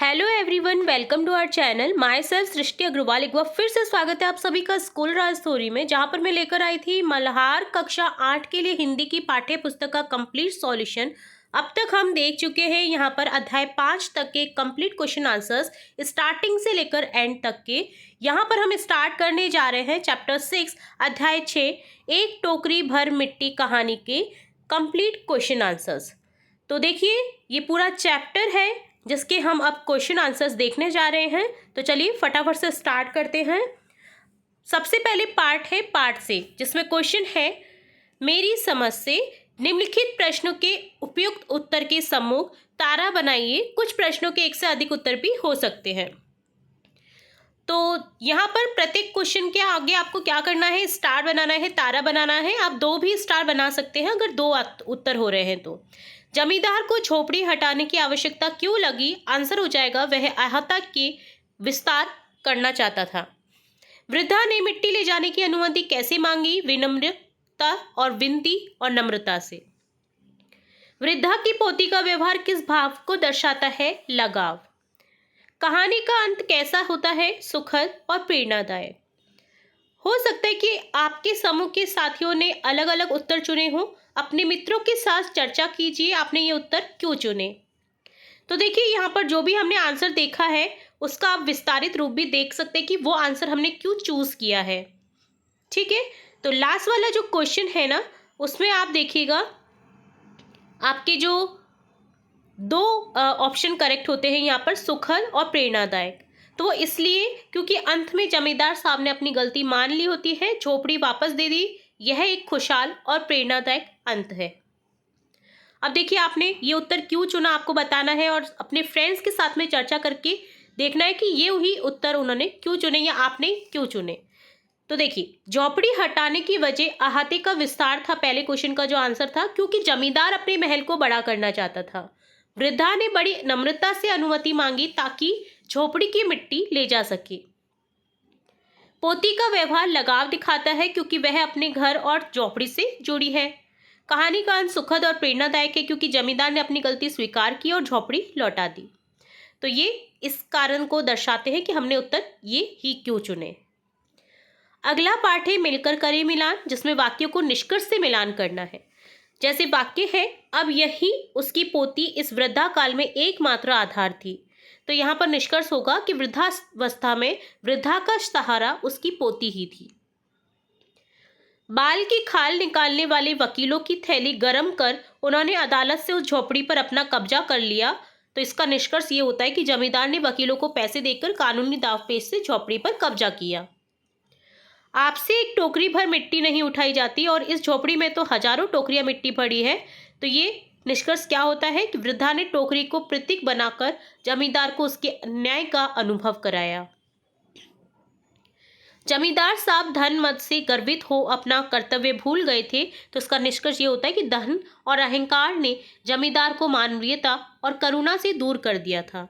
Hello everyone, welcome to our channel. Myself Srishti Agarwal. एक बार फिर से स्वागत है आप सभी का स्कूल राज स्टोरी में, जहां पर मैं लेकर आई थी मल्हार कक्षा 8 के लिए हिंदी की पाठ्य पुस्तक का कंप्लीट सॉल्यूशन। अब तक हम देख चुके हैं यहां पर अध्याय 5 तक के कंप्लीट क्वेश्चन आंसर्स, स्टार्टिंग से लेकर एंड तक के। यहां पर हम स्टार्ट करने जा रहे हैं चैप्टर 6 अध्याय 6 एक टोकरी भर मिट्टी कहानी के कंप्लीट क्वेश्चन आंसर्स। तो देखिए, ये पूरा चैप्टर है जिसके हम अब क्वेश्चन आंसर्स देखने जा रहे हैं। तो चलिए फटाफट से स्टार्ट करते हैं। सबसे पहले पार्ट है पार्ट से, जिसमें क्वेश्चन है मेरी समझ से निम्नलिखित प्रश्नों के उपयुक्त उत्तर के सम्मुख तारा बनाइए। कुछ प्रश्नों के एक से अधिक उत्तर भी हो सकते हैं। तो यहाँ पर प्रत्येक क्वेश्चन के आगे आपको क्या करना है, स्टार बनाना है, तारा बनाना है। आप दो भी स्टार बना सकते हैं अगर दो उत्तर हो रहे हैं तो। जमींदार को झोपड़ी हटाने की आवश्यकता क्यों लगी? आंसर हो जाएगा वह अहाता के विस्तार करना चाहता था। वृद्धा ने मिट्टी ले जाने की अनुमति कैसे मांगी? विनम्रता और विनती और नम्रता से। वृद्धा की पोती का व्यवहार किस भाव को दर्शाता है? लगाव। कहानी का अंत कैसा होता है? सुखद और प्रेरणादायक। हो सकता है कि आपके समूह के साथियों ने अलग अलग उत्तर चुने हों। अपने मित्रों के साथ चर्चा कीजिए आपने ये उत्तर क्यों चुने। तो देखिए, यहाँ पर जो भी हमने आंसर देखा है उसका आप विस्तारित रूप भी देख सकते हैं कि वो आंसर हमने क्यों चूज किया है। ठीक है, तो लास्ट वाला जो क्वेश्चन है ना, उसमें आप देखिएगा आपके जो दो ऑप्शन करेक्ट होते हैं यहाँ पर, सुखद और प्रेरणादायक। तो वो इसलिए क्योंकि अंत में जमींदार साहब ने अपनी गलती मान ली होती है, झोपड़ी वापस दे दी। यह एक खुशहाल और प्रेरणादायक अंत है। अब देखिए, आपने ये उत्तर क्यों चुना आपको बताना है और अपने फ्रेंड्स के साथ में चर्चा करके देखना है कि ये ही उत्तर उन्होंने क्यों चुने या आपने क्यों चुने। तो देखिए, झोपड़ी हटाने की वजह अहाते का विस्तार था। पहले क्वेश्चन का जो आंसर था, क्योंकि जमींदार अपने महल को बड़ा करना चाहता था। वृद्धा ने बड़ी नम्रता से अनुमति मांगी ताकि झोपड़ी की मिट्टी ले जा सके। पोती का व्यवहार लगाव दिखाता है क्योंकि वह अपने घर और झोपड़ी से जुड़ी है। कहानी का अंत सुखद और प्रेरणादायक है क्योंकि जमींदार ने अपनी गलती स्वीकार की और झोपड़ी लौटा दी। तो ये इस कारण को दर्शाते हैं कि हमने उत्तर ये ही क्यों चुने। अगला पाठ है मिलकर करें मिलान, जिसमें वाक्यों को निष्कर्ष से मिलान करना है। जैसे वाक्य है, अब यही उसकी पोती इस वृद्धा काल में एकमात्र आधार थी। तो यहाँ पर निष्कर्ष होगा कि वृद्धावस्था में वृद्धा का सहारा उसकी पोती ही थी। बाल की खाल निकालने वाले वकीलों की थैली गर्म कर उन्होंने अदालत से उस झोपड़ी पर अपना कब्जा कर लिया। तो इसका निष्कर्ष ये होता है कि जमींदार ने वकीलों को पैसे देकर कानूनी दावपेच से झोपड़ी पर कब्जा किया। आपसे एक टोकरी भर मिट्टी नहीं उठाई जाती और इस झोपड़ी में तो हजारों टोकरियां मिट्टी पड़ी है। तो ये निष्कर्ष क्या होता है कि वृद्धा ने टोकरी को प्रतीक बनाकर जमींदार को उसके अन्याय का अनुभव कराया। जमींदार साहब धन मद से गर्वित हो अपना कर्तव्य भूल गए थे। तो इसका निष्कर्ष ये होता है कि धन और अहंकार ने जमींदार को मानवीयता और करुणा से दूर कर दिया था।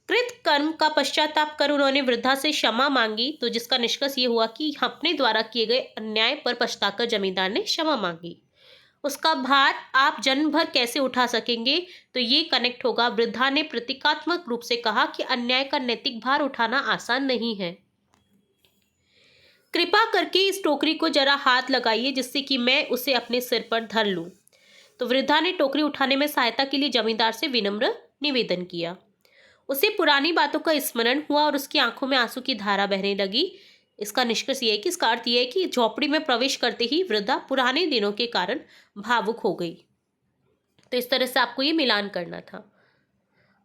कृत कर्म का पश्चाताप कर उन्होंने वृद्धा से क्षमा मांगी। तो जिसका निष्कर्ष ये हुआ कि अपने द्वारा किए गए अन्याय पर पछताकर जमींदार ने क्षमा मांगी। उसका भार आप जन्म भर कैसे उठा सकेंगे? तो ये कनेक्ट होगा। वृद्धा ने प्रतीकात्मक रूप से कहा कि अन्याय का नैतिक भार उठाना आसान नहीं है। कृपा करके इस टोकरी को जरा हाथ लगाइए जिससे कि मैं उसे अपने सिर पर धर लूं। तो वृद्धा ने टोकरी उठाने में सहायता के लिए जमींदार से विनम्र निवेदन किया। उसे पुरानी बातों का स्मरण हुआ और उसकी आंखों में आंसू की धारा बहने लगी। इसका निष्कर्ष ये है कि इसका अर्थ यह है कि झोपड़ी में प्रवेश करते ही वृद्धा पुराने दिनों के कारण भावुक हो गई। तो इस तरह से आपको ये मिलान करना था।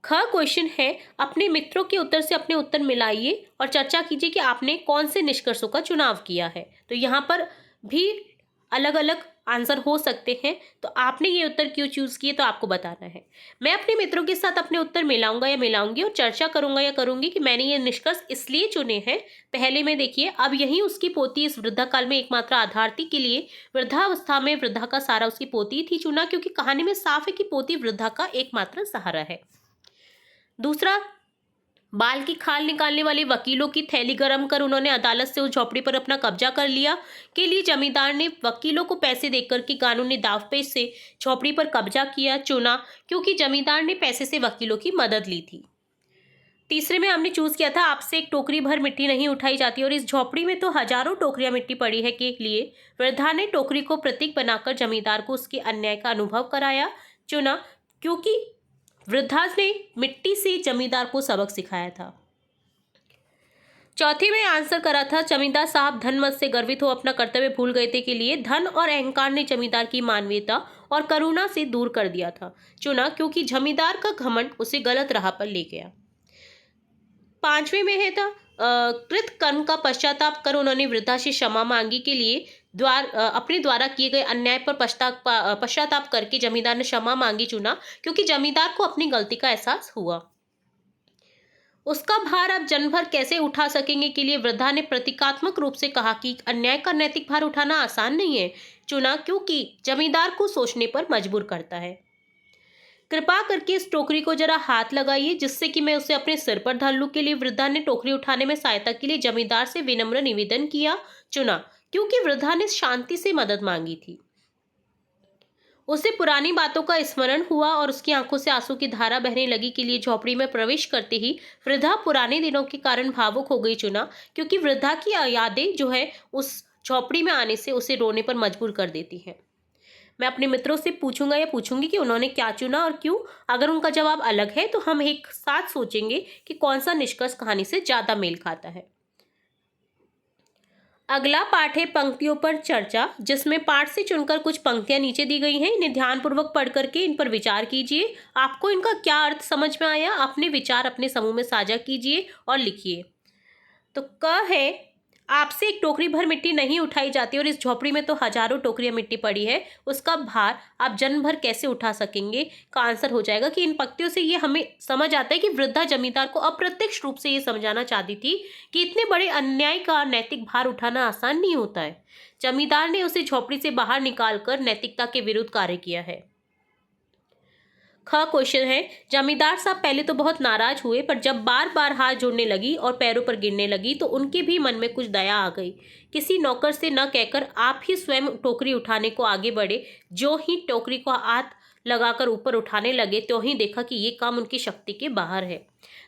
ख क्वेश्चन है, अपने मित्रों के उत्तर से अपने उत्तर मिलाइए और चर्चा कीजिए कि आपने कौन से निष्कर्षों का चुनाव किया है। तो यहाँ पर भी अलग अलग आंसर हो सकते हैं। तो आपने ये उत्तर क्यों चूज किए तो आपको बताना है। मैं अपने मित्रों के साथ अपने उत्तर मिलाऊंगा या मिलाऊंगी और चर्चा करूंगा या करूंगी कि मैंने ये निष्कर्ष इसलिए चुने हैं। पहले में देखिए, अब यही उसकी पोती इस वृद्धा काल में एकमात्र आधार थी के लिए वृद्धावस्था में वृद्धा का सहारा उसकी पोती थी चुना, क्योंकि कहानी में साफ है कि पोती वृद्धा का एकमात्र सहारा है। दूसरा, बाल की खाल निकालने वाले वकीलों की थैली गर्म कर उन्होंने अदालत से उस झोपड़ी पर अपना कब्जा कर लिया के लिए जमींदार ने वकीलों को पैसे देकर के कानूनी दावपेच से झोपड़ी पर कब्जा किया चुना, क्योंकि जमींदार ने पैसे से वकीलों की मदद ली थी। तीसरे में हमने चूज किया था आपसे एक टोकरी भर मिट्टी नहीं उठाई जाती, और इस झोपड़ी में तो हजारों टोकरियां मिट्टी पड़ी है के लिए वृद्धा ने टोकरी को प्रतीक बनाकर जमींदार को उसके अन्याय का अनुभव कराया चुना, क्योंकि वृद्धा ने मिट्टी से जमींदार को सबक सिखाया था। चौथी में आंसर करा था जमींदार साहब धन मत से गर्वित हो अपना कर्तव्य भूल गए थे के लिए धन और अहंकार ने जमींदार की मानवीयता और करुणा से दूर कर दिया था चुना, क्योंकि जमींदार का घमंड उसे गलत राह पर ले गया। पांचवें में है था कृत कर्म का पश्चाताप कर उन्होंने वृद्धा से क्षमा मांगी के लिए अपने द्वारा किए गए अन्याय पर पश्चाताप करके जमींदार ने क्षमा मांगी चुना, क्योंकि जमींदार को अपनी गलती का एहसास हुआ। उसका भार आप जन्म भर कैसे उठा सकेंगे के लिए वृद्धा ने प्रतीकात्मक रूप से कहा कि अन्याय का नैतिक भार उठाना आसान नहीं है चुना, क्योंकि जमींदार को सोचने पर मजबूर करता है। कृपा करके इस टोकरी को जरा हाथ लगाइए जिससे कि मैं उसे अपने सिर पर धर लूं के लिए वृद्धा ने टोकरी उठाने में सहायता के लिए जमींदार से विनम्र निवेदन किया चुना, क्योंकि वृद्धा ने शांति से मदद मांगी थी। उसे पुरानी बातों का स्मरण हुआ और उसकी आंखों से आंसू की धारा बहने लगी के लिए झोपड़ी में प्रवेश करते ही वृद्धा पुराने दिनों के कारण भावुक हो गई चुना, क्योंकि वृद्धा की यादें जो है उस झोपड़ी में आने से उसे रोने पर मजबूर कर देती हैं। मैं अपने मित्रों से पूछूंगा या पूछूंगी कि उन्होंने क्या चुना और क्यों। अगर उनका जवाब अलग है तो हम एक साथ सोचेंगे कि कौन सा निष्कर्ष कहानी से ज्यादा मेल खाता है। अगला पाठ है पंक्तियों पर चर्चा, जिसमें पाठ से चुनकर कुछ पंक्तियां नीचे दी गई हैं। इन्हें ध्यानपूर्वक पढ़ करके इन पर विचार कीजिए। आपको इनका क्या अर्थ समझ में आया, अपने विचार अपने समूह में साझा कीजिए और लिखिए। तो क है आपसे एक टोकरी भर मिट्टी नहीं उठाई जाती और इस झोपड़ी में तो हजारों टोकरियां मिट्टी पड़ी है, उसका भार आप जन्म भर कैसे उठा सकेंगे का आंसर हो जाएगा कि इन पंक्तियों से ये हमें समझ आता है कि वृद्धा जमींदार को अप्रत्यक्ष रूप से ये समझाना चाहती थी कि इतने बड़े अन्याय का नैतिक भार उठाना आसान नहीं होता है। जमींदार ने उसे झोपड़ी से बाहर निकालकर नैतिकता के विरुद्ध कार्य किया है। ख क्वेश्चन है जमींदार साहब पहले तो बहुत नाराज हुए, पर जब बार बार हाथ जोड़ने लगी और पैरों पर गिरने लगी तो उनके भी मन में कुछ दया आ गई। किसी नौकर से न कहकर आप ही स्वयं टोकरी उठाने को आगे बढ़े। जो ही टोकरी को हाथ लगाकर ऊपर उठाने लगे तो ही देखा कि ये काम उनकी शक्ति के बाहर है।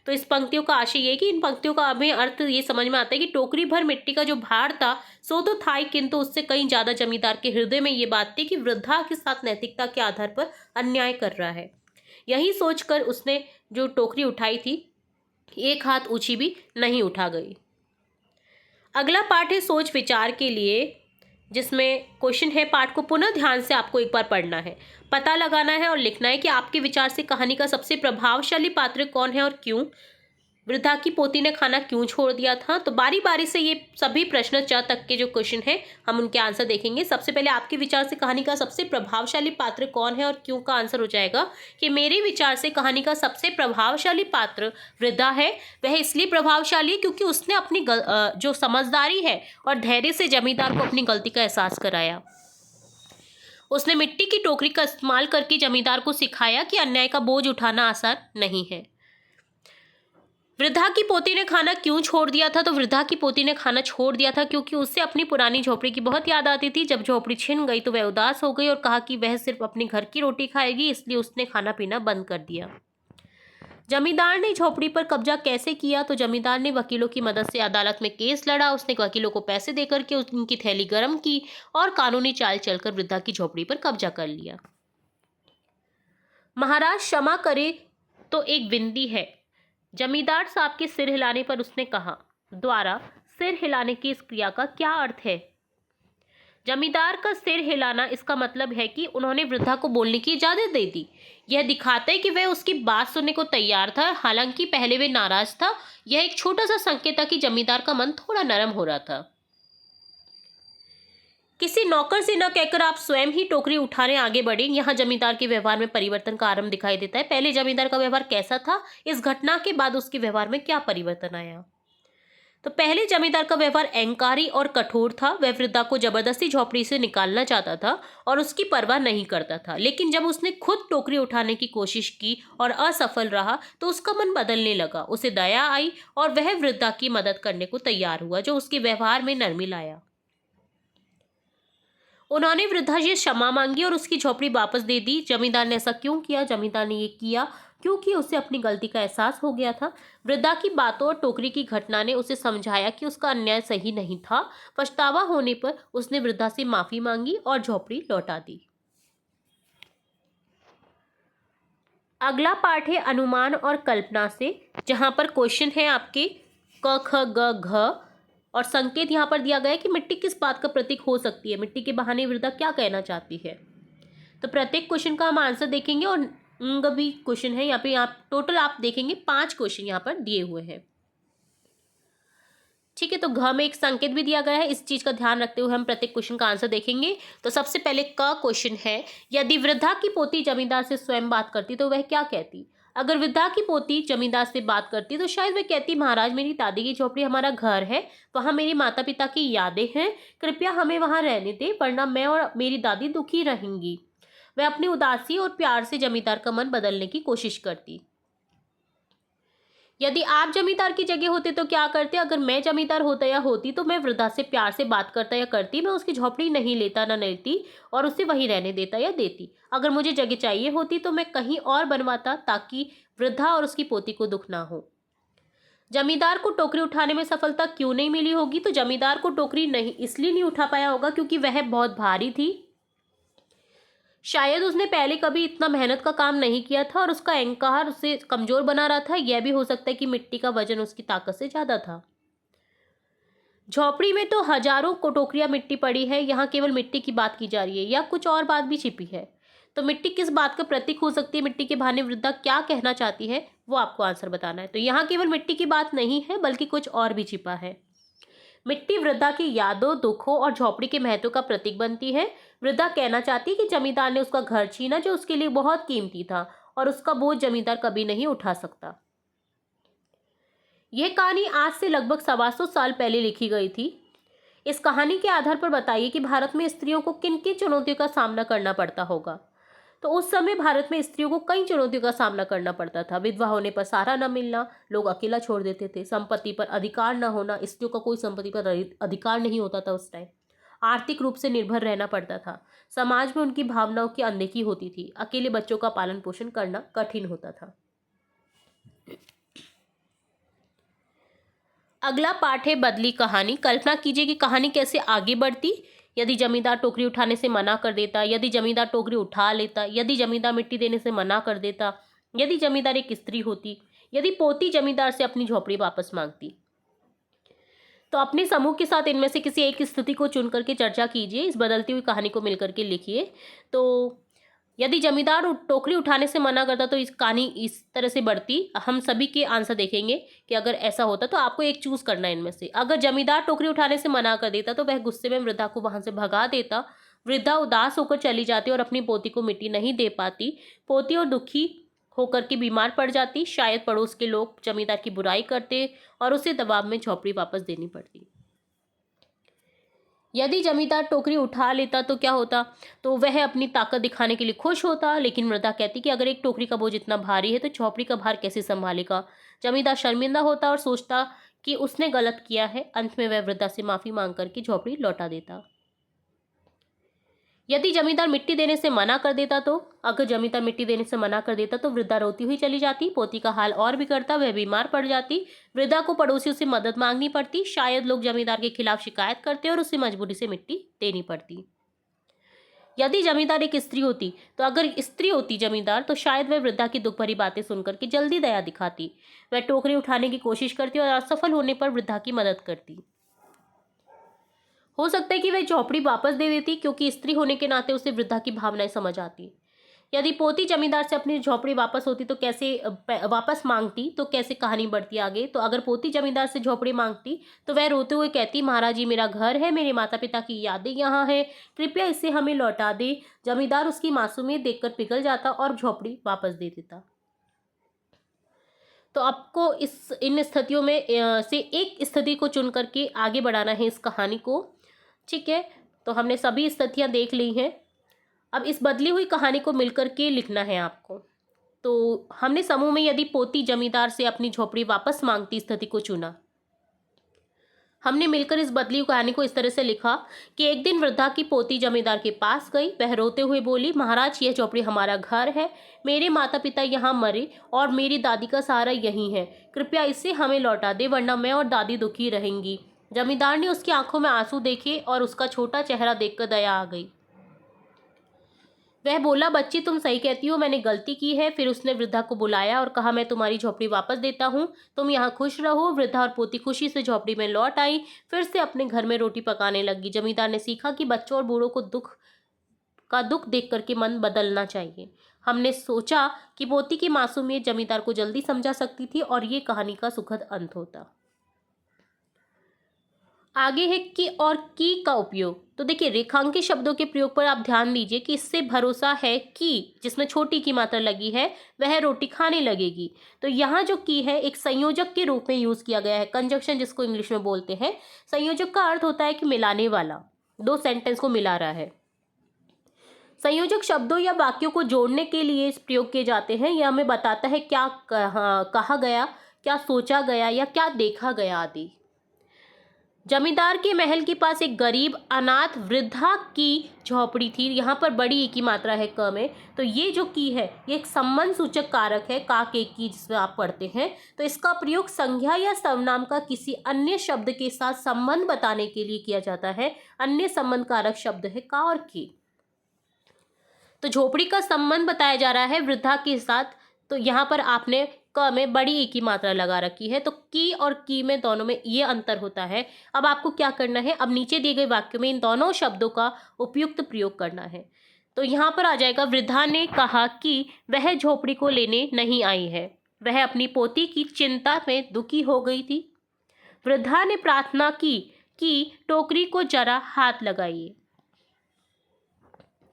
तो इस पंक्तियों का आशय ये कि इन पंक्तियों का हमें अर्थ ये समझ में आता है कि टोकरी भर मिट्टी का जो भार था सो तो था ही, किंतु उससे कहीं ज्यादा जमींदार के हृदय में ये बात थी कि वृद्धा के साथ नैतिकता के आधार पर अन्याय कर रहा है। यही सोचकर उसने जो टोकरी उठाई थी एक हाथ ऊंची भी नहीं उठा गई। अगला पाठ है सोच विचार के लिए, जिसमें क्वेश्चन है पाठ को पुनः ध्यान से आपको एक बार पढ़ना है, पता लगाना है और लिखना है कि आपके विचार से कहानी का सबसे प्रभावशाली पात्र कौन है और क्यों। वृद्धा की पोती ने खाना क्यों छोड़ दिया था। तो बारी बारी से ये सभी प्रश्न 4 तक के जो क्वेश्चन है हम उनके आंसर देखेंगे। सबसे पहले आपके विचार से कहानी का सबसे प्रभावशाली पात्र कौन है और क्यों का आंसर हो जाएगा कि मेरे विचार से कहानी का सबसे प्रभावशाली पात्र वृद्धा है। वह इसलिए प्रभावशाली है क्योंकि उसने अपनी जो समझदारी है और धैर्य से जमींदार को अपनी गलती का एहसास कराया। उसने मिट्टी की टोकरी का इस्तेमाल करके जमींदार को सिखाया कि अन्याय का बोझ उठाना आसान नहीं है। वृद्धा की पोती ने खाना क्यों छोड़ दिया था। तो वृद्धा की पोती ने खाना छोड़ दिया था क्योंकि उससे अपनी पुरानी झोपड़ी की बहुत याद आती थी। जब झोपड़ी छिन गई तो वह उदास हो गई और कहा कि वह सिर्फ अपने घर की रोटी खाएगी, इसलिए उसने खाना पीना बंद कर दिया। जमींदार ने झोपड़ी पर कब्जा कैसे किया। तो जमींदार ने वकीलों की मदद से अदालत में केस लड़ा। उसने वकीलों को पैसे देकर के उनकी थैली गर्म की और कानूनी चाल चलकर वृद्धा की झोपड़ी पर कब्जा कर लिया। महाराज क्षमा करे तो एक विनती है। जमींदार साहब के सिर हिलाने पर उसने कहा, द्वारा सिर हिलाने की इस क्रिया का क्या अर्थ है। जमींदार का सिर हिलाना, इसका मतलब है कि उन्होंने वृद्धा को बोलने की इजाजत दे दी। यह दिखाता है कि वह उसकी बात सुनने को तैयार था, हालांकि पहले वह नाराज था। यह एक छोटा सा संकेत था कि जमींदार का मन थोड़ा नरम हो रहा था। किसी नौकर से न कहकर आप स्वयं ही टोकरी उठाने आगे बढ़े। यहाँ जमींदार के व्यवहार में परिवर्तन का आरंभ दिखाई देता है। पहले जमींदार का व्यवहार कैसा था, इस घटना के बाद उसके व्यवहार में क्या परिवर्तन आया। तो पहले जमींदार का व्यवहार अहंकारी और कठोर था। वह वृद्धा को जबरदस्ती झोपड़ी से निकालना चाहता था और उसकी परवाह नहीं करता था। लेकिन जब उसने खुद टोकरी उठाने की कोशिश की और असफल रहा तो उसका मन बदलने लगा। उसे दया आई और वह वृद्धा की मदद करने को तैयार हुआ, जो उसके व्यवहार में नरमी लाया। उन्होंने वृद्धा से क्षमा मांगी और उसकी झोपड़ी वापस दे दी। जमींदार ने ऐसा क्यों किया। जमींदार ने ये किया क्योंकि उसे अपनी गलती का एहसास हो गया था। वृद्धा की बातों और टोकरी की घटना ने उसे समझाया कि उसका अन्याय सही नहीं था। पछतावा होने पर उसने वृद्धा से माफी मांगी और झोपड़ी लौटा दी। अगला पार्ट है अनुमान और कल्पना से, जहां पर क्वेश्चन है आपके क ख ग घ और संकेत यहाँ पर दिया गया है कि मिट्टी किस बात का प्रतीक हो सकती है, मिट्टी के बहाने वृद्धा क्या कहना चाहती है। तो प्रत्येक क्वेश्चन का हम आंसर देखेंगे और भी क्वेश्चन है यहाँ पे। यहाँ टोटल आप देखेंगे 5 क्वेश्चन यहाँ पर दिए हुए हैं। ठीक है, तो घ में एक संकेत भी दिया गया है। इस चीज का ध्यान रखते हुए हम प्रत्येक क्वेश्चन का आंसर देखेंगे। तो सबसे पहले क क्वेश्चन है, यदि वृद्धा की पोती जमींदार से स्वयं बात करती तो वह क्या कहती। अगर वृद्धा की पोती जमींदार से बात करती तो शायद वह कहती, महाराज मेरी दादी की झोपड़ी हमारा घर है, वहां मेरे माता पिता की यादें हैं, कृपया हमें वहां रहने दे वरना मैं और मेरी दादी दुखी रहेंगी। वह अपनी उदासी और प्यार से जमींदार का मन बदलने की कोशिश करती। यदि आप जमींदार की जगह होते तो क्या करते। अगर मैं जमींदार होता या होती तो मैं वृद्धा से प्यार से बात करता या करती, मैं उसकी झोपड़ी नहीं लेता ना लेती और उसे वहीं रहने देता या देती। अगर मुझे जगह चाहिए होती तो मैं कहीं और बनवाता ताकि वृद्धा और उसकी पोती को दुख ना हो। जमींदार को टोकरी उठाने में सफलता क्यों नहीं मिली होगी। तो जमींदार को टोकरी नहीं इसलिए नहीं उठा पाया होगा क्योंकि वह बहुत भारी थी। शायद उसने पहले कभी इतना मेहनत का काम नहीं किया था और उसका अहंकार उसे कमजोर बना रहा था। यह भी हो सकता है कि मिट्टी का वजन उसकी ताकत से ज्यादा था। झोपड़ी में तो हजारों टोकरियां मिट्टी पड़ी है, यहाँ केवल मिट्टी की बात की जा रही है या कुछ और बात भी छिपी है। तो मिट्टी किस बात का प्रतीक हो सकती है, मिट्टी के बहाने वृद्धा क्या कहना चाहती है, वो आपको आंसर बताना है। तो यहाँ केवल मिट्टी की बात नहीं है बल्कि कुछ और भी छिपा है। मिट्टी वृद्धा की यादों, दुखों और झोपड़ी के महत्व का प्रतीक बनती है। वृद्धा कहना चाहती है कि जमींदार ने उसका घर छीना जो उसके लिए बहुत कीमती था और उसका बोझ जमींदार कभी नहीं उठा सकता। यह कहानी आज से लगभग 125 साल पहले लिखी गई थी। इस कहानी के आधार पर बताइए कि भारत में स्त्रियों को किन किन चुनौतियों का सामना करना पड़ता होगा। तो उस समय भारत में स्त्रियों को कई चुनौतियों का सामना करना पड़ता था। विधवा होने पर सहारा न मिलना, लोग अकेला छोड़ देते थे, संपत्ति पर अधिकार न होना, स्त्रियों का कोई संपत्ति पर अधिकार नहीं होता था उस टाइम, आर्थिक रूप से निर्भर रहना पड़ता था, समाज में उनकी भावनाओं की अनदेखी होती थी, अकेले बच्चों का पालन पोषण करना कठिन होता था। अगला पार्ट है बदली कहानी। कल्पना कीजिए कि कहानी कैसे आगे बढ़ती। यदि जमींदार टोकरी उठाने से मना कर देता, यदि जमींदार टोकरी उठा लेता, यदि जमींदार मिट्टी देने से मना कर देता, यदि जमींदार एक स्त्री होती, यदि पोती जमींदार से अपनी झोपड़ी वापस मांगती। तो अपने समूह के साथ इनमें से किसी एक स्थिति को चुन करके चर्चा कीजिए, इस बदलती हुई कहानी को मिलकर के लिखिए। तो यदि जमींदार टोकरी उठाने से मना करता तो इस कहानी इस तरह से बढ़ती। हम सभी के आंसर देखेंगे कि अगर ऐसा होता तो आपको एक चूज करना है इनमें से। अगर जमींदार टोकरी उठाने से मना कर देता तो वह गुस्से में वृद्धा को वहां से भगा देता। वृद्धा उदास होकर चली जाती और अपनी पोती को मिट्टी नहीं दे पाती। पोती और दुखी होकर के बीमार पड़ जाती। शायद पड़ोस के लोग जमींदार की बुराई करते और उसे दबाव में झोपड़ी वापस देनी पड़ती। यदि जमींदार टोकरी उठा लेता तो क्या होता। तो वह अपनी ताकत दिखाने के लिए खुश होता, लेकिन वृद्धा कहती कि अगर एक टोकरी का बोझ इतना भारी है तो झोपड़ी का भार कैसे संभालेगा। जमींदार शर्मिंदा होता और सोचता कि उसने गलत किया है। अंत में वह वृद्धा से माफी मांग करके झोपड़ी लौटा देता। यदि जमींदार मिट्टी देने से मना कर देता तो अगर जमींदार मिट्टी देने से मना कर देता तो वृद्धा रोती हुई चली जाती। पोती का हाल और बिगड़ता, वह बीमार पड़ जाती। वृद्धा को पड़ोसियों से मदद मांगनी पड़ती। शायद लोग जमींदार के खिलाफ शिकायत करते और उसे मजबूरी से मिट्टी देनी पड़ती। यदि जमींदार एक स्त्री होती तो अगर स्त्री होती जमींदार तो शायद वह वृद्धा की दुख भरी बातें सुनकर के जल्दी दया दिखाती। वह टोकरी उठाने की कोशिश करती और असफल होने पर वृद्धा की मदद करती। हो सकता है कि वह झोपड़ी वापस दे देती क्योंकि स्त्री होने के नाते उसे वृद्धा की भावनाएं समझ आती। यदि पोती जमींदार से अपनी झोपड़ी वापस होती तो कैसे वापस मांगती, तो कैसे कहानी बढ़ती आगे। तो अगर पोती जमींदार से झोपड़ी मांगती तो वह रोते हुए कहती, महाराज जी मेरा घर है, मेरे माता पिता की यादें यहाँ है, कृपया इसे हमें लौटा दे। जमींदार उसकी मासूमियत देखकर पिघल जाता और झोपड़ी वापस दे देता। तो आपको इन स्थितियों में से एक स्थिति को चुन करके आगे बढ़ाना है इस कहानी को। ठीक है, तो हमने सभी स्थितियां देख ली हैं। अब इस बदली हुई कहानी को मिलकर के लिखना है आपको। तो हमने समूह में यदि पोती जमींदार से अपनी झोपड़ी वापस मांगती स्थिति को चुना। हमने मिलकर इस बदली कहानी को इस तरह से लिखा कि एक दिन वृद्धा की पोती जमींदार के पास गई। वह रोते हुए बोली, महाराज यह झोपड़ी हमारा घर है, मेरे माता पिता यहाँ मरे और मेरी दादी का सहारा यही है, कृपया इसे हमें लौटा दे वरना मैं और दादी दुखी रहेंगी। जमींदार ने उसकी आंखों में आंसू देखे और उसका छोटा चेहरा देखकर दया आ गई। वह बोला, बच्ची तुम सही कहती हो, मैंने गलती की है। फिर उसने वृद्धा को बुलाया और कहा, मैं तुम्हारी झोपड़ी वापस देता हूँ, तुम यहाँ खुश रहो। वृद्धा और पोती खुशी से झोपड़ी में लौट आई, फिर से अपने घर में रोटी पकाने लगी। जमींदार ने सीखा कि बच्चों और बूढ़ों को दुख देख करके मन बदलना चाहिए। हमने सोचा कि पोती की मासूमियत जमींदार को जल्दी समझा सकती थी और ये कहानी का सुखद अंत होता। आगे है की और की का उपयोग। तो देखिए, रेखांकित शब्दों के प्रयोग पर आप ध्यान दीजिए कि इससे भरोसा है कि जिसमें छोटी की मात्रा लगी है वह रोटी खाने लगेगी। तो यहाँ जो की है एक संयोजक के रूप में यूज किया गया है, कंजक्शन जिसको इंग्लिश में बोलते हैं। संयोजक का अर्थ होता है कि मिलाने वाला, दो सेंटेंस को मिला रहा है। संयोजक शब्दों या वाक्यों को जोड़ने के लिए इस प्रयोग किए जाते हैं। यह हमें बताता है क्या कहा गया, क्या सोचा गया या क्या देखा गया आदि। जमींदार के महल के पास एक गरीब अनाथ वृद्धा की झोपड़ी थी। यहाँ पर बड़ी ई की मात्रा है क में, तो ये जो की है ये एक संबंध सूचक कारक है का के की, जिसमें आप पढ़ते हैं। तो इसका प्रयोग संज्ञा या सर्वनाम का किसी अन्य शब्द के साथ संबंध बताने के लिए किया जाता है। अन्य संबंध कारक शब्द है का और की। तो झोपड़ी का संबंध बताया जा रहा है वृद्धा के साथ, तो यहाँ पर आपने क में बड़ी ई की मात्रा लगा रखी है, तो की और की में दोनों में ये अंतर होता है। अब आपको क्या करना है, अब नीचे दिए गए वाक्य में इन दोनों शब्दों का उपयुक्त प्रयोग करना है। तो यहाँ पर आ जाएगा, वृद्धा ने कहा कि वह झोपड़ी को लेने नहीं आई है, वह अपनी पोती की चिंता में दुखी हो गई थी। वृद्धा ने प्रार्थना की कि टोकरी को जरा हाथ लगाइए।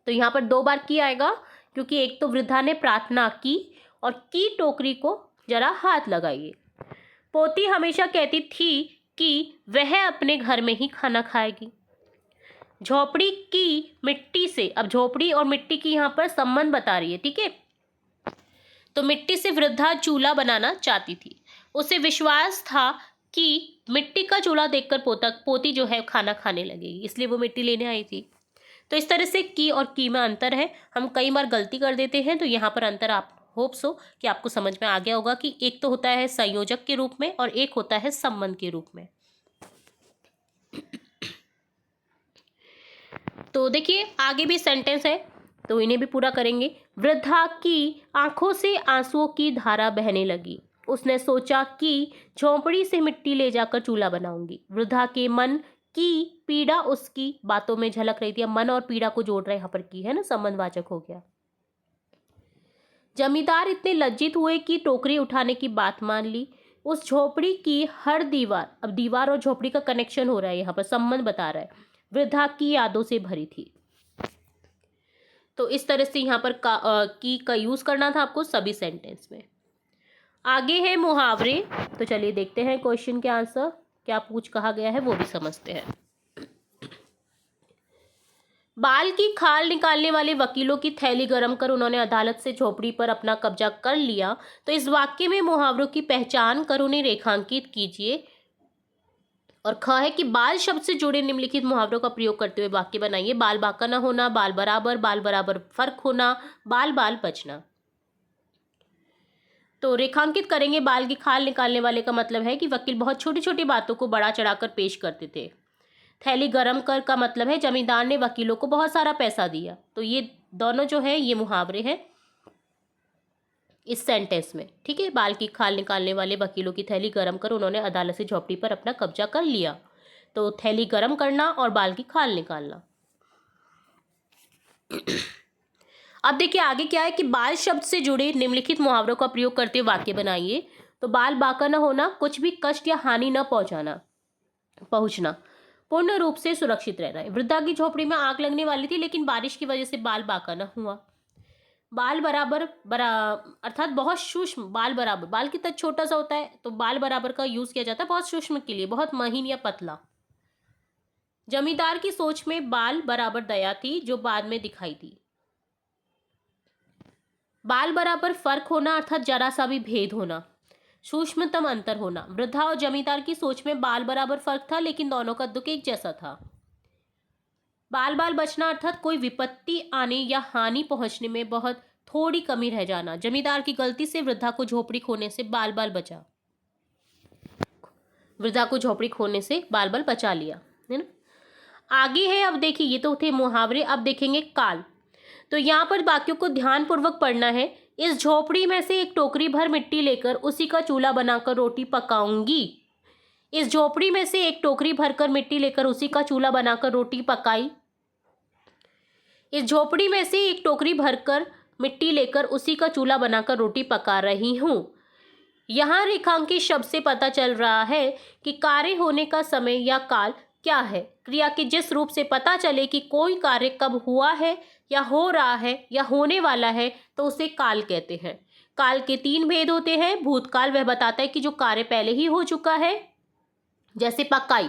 तो यहाँ पर दो बार की आएगा, क्योंकि एक तो वृद्धा ने प्रार्थना की और की टोकरी को जरा हाथ लगाइए। पोती हमेशा कहती थी कि वह अपने घर में ही खाना खाएगी। झोपड़ी की मिट्टी से, अब झोपड़ी और मिट्टी की यहाँ पर संबंध बता रही है, ठीक है। तो मिट्टी से वृद्धा चूल्हा बनाना चाहती थी। उसे विश्वास था कि मिट्टी का चूल्हा देखकर पोती जो है खाना खाने लगेगी, इसलिए वो मिट्टी लेने आई थी। तो इस तरह से की और की में अंतर है। हम कई बार गलती कर देते हैं, तो यहाँ पर अंतर आप होप्स हो कि आपको समझ में आ गया होगा कि एक तो होता है संयोजक के रूप में और एक होता है संबंध के रूप में। तो देखिए, आगे भी सेंटेंस है, तो इन्हें भी पूरा करेंगे। वृद्धा की आंखों से आंसुओं की धारा बहने लगी। उसने सोचा कि झोंपड़ी से मिट्टी ले जाकर चूल्हा बनाऊंगी। वृद्धा के मन की पीड़ा उसकी बातों में झलक रही थी। अब मन और पीड़ा को जोड़ रहे यहाँ पर की है ना, संबंधवाचक हो गया। जमींदार इतने लज्जित हुए कि टोकरी उठाने की बात मान ली। उस झोपड़ी की हर दीवार, अब दीवार और झोपड़ी का कनेक्शन हो रहा है, यहाँ पर संबंध बता रहा है, वृद्धा की यादों से भरी थी। तो इस तरह से यहाँ पर की का यूज करना था आपको सभी सेंटेंस में। आगे है मुहावरे। तो चलिए देखते हैं क्वेश्चन के आंसर क्या कहा गया है, वो भी समझते हैं। बाल की खाल निकालने वाले वकीलों की थैली गरम कर उन्होंने अदालत से झोपड़ी पर अपना कब्जा कर लिया। तो इस वाक्य में मुहावरों की पहचान कर उन्हें रेखांकित कीजिए। और ख है कि बाल शब्द से जुड़े निम्नलिखित मुहावरों का प्रयोग करते हुए वाक्य बनाइए। बाल बांका न होना, बाल बराबर फर्क होना, बाल बाल बचना। तो रेखांकित करेंगे। बाल की खाल निकालने वाले का मतलब है कि वकील बहुत छोटी छोटी बातों को बड़ा चढ़ाकर पेश करते थे। थैली गरम कर का मतलब है जमींदार ने वकीलों को बहुत सारा पैसा दिया। तो ये दोनों जो है ये मुहावरे हैं इस सेंटेंस में, ठीक है। बाल की खाल निकालने वाले वकीलों की थैली गरम कर उन्होंने अदालत से झोपड़ी पर अपना कब्जा कर लिया। तो थैली गरम करना और बाल की खाल निकालना। अब देखिए आगे क्या है कि बाल शब्द से जुड़े निम्नलिखित मुहावरों का प्रयोग करते हुए वाक्य बनाइए। तो बाल बांका न होना, कुछ भी कष्ट या हानि न पहुंचना, पूर्ण रूप से सुरक्षित रहना है। वृद्धा की झोपड़ी में आग लगने वाली थी, लेकिन बारिश की वजह से बाल बांका न हुआ। बाल बराबर अर्थात बहुत सूक्ष्म, बाल बराबर, बाल कितना छोटा सा होता है, तो बाल बराबर का यूज किया जाता है बहुत सूक्ष्म के लिए, बहुत महीन या पतला। जमींदार की सोच में बाल बराबर दया थी जो बाद में दिखाई दी। बाल बराबर फर्क होना अर्थात जरा सा भी भेद होना। सूक्ष्मतम अंतर होना। वृद्धा और जमींदार की सोच में बाल बराबर फर्क था, लेकिन दोनों का दुख एक जैसा था। बाल बाल बचना अर्थात कोई विपत्ति आने या हानि पहुंचने में बहुत थोड़ी कमी रह जाना। जमींदार की गलती से वृद्धा को झोपड़ी खोने से बाल बाल बचा, वृद्धा को झोपड़ी खोने से बाल बाल बचा लिया, है ना। आगे है, अब देखिए ये तो थे मुहावरे, अब देखेंगे काल। तो यहाँ पर वाक्यों को ध्यानपूर्वक पढ़ना है। इस झोपड़ी में से एक टोकरी भर मिट्टी लेकर उसी का चूल्हा बनाकर रोटी पकाऊंगी। इस झोपड़ी में से एक टोकरी भरकर मिट्टी लेकर उसी का चूल्हा बनाकर रोटी पकाई। इस झोपड़ी में से एक टोकरी भरकर मिट्टी लेकर उसी का चूल्हा बनाकर रोटी पका रही हूँ। यहाँ रेखांकित शब्द से पता चल रहा है कि कार्य होने का समय या काल क्या है। क्रिया के जिस रूप से पता चले कि कोई कार्य कब हुआ है या हो रहा है या होने वाला है तो उसे काल कहते हैं। काल के 3 भेद होते हैं। भूतकाल वह बताता है कि जो कार्य पहले ही हो चुका है, जैसे पकाई,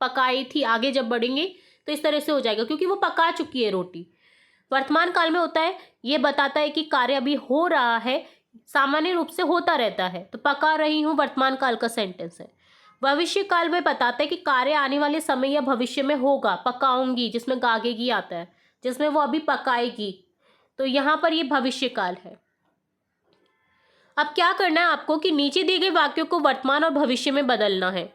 पकाई थी, आगे जब बढ़ेंगे तो इस तरह से हो जाएगा क्योंकि वो पका चुकी है रोटी। वर्तमान काल में होता है, ये बताता है कि कार्य अभी हो रहा है, सामान्य रूप से होता रहता है, तो पका रही हूँ वर्तमान काल का सेंटेंस है। भविष्य काल में बताता है कि कार्य आने वाले समय या भविष्य में होगा, पकाऊंगी जिसमें गागेगी आता है, जिसमें वो अभी पकाएगी, तो यहाँ पर ये भविष्य काल है। अब क्या करना है आपको कि नीचे दिए गए वाक्यों को वर्तमान और भविष्य में बदलना है।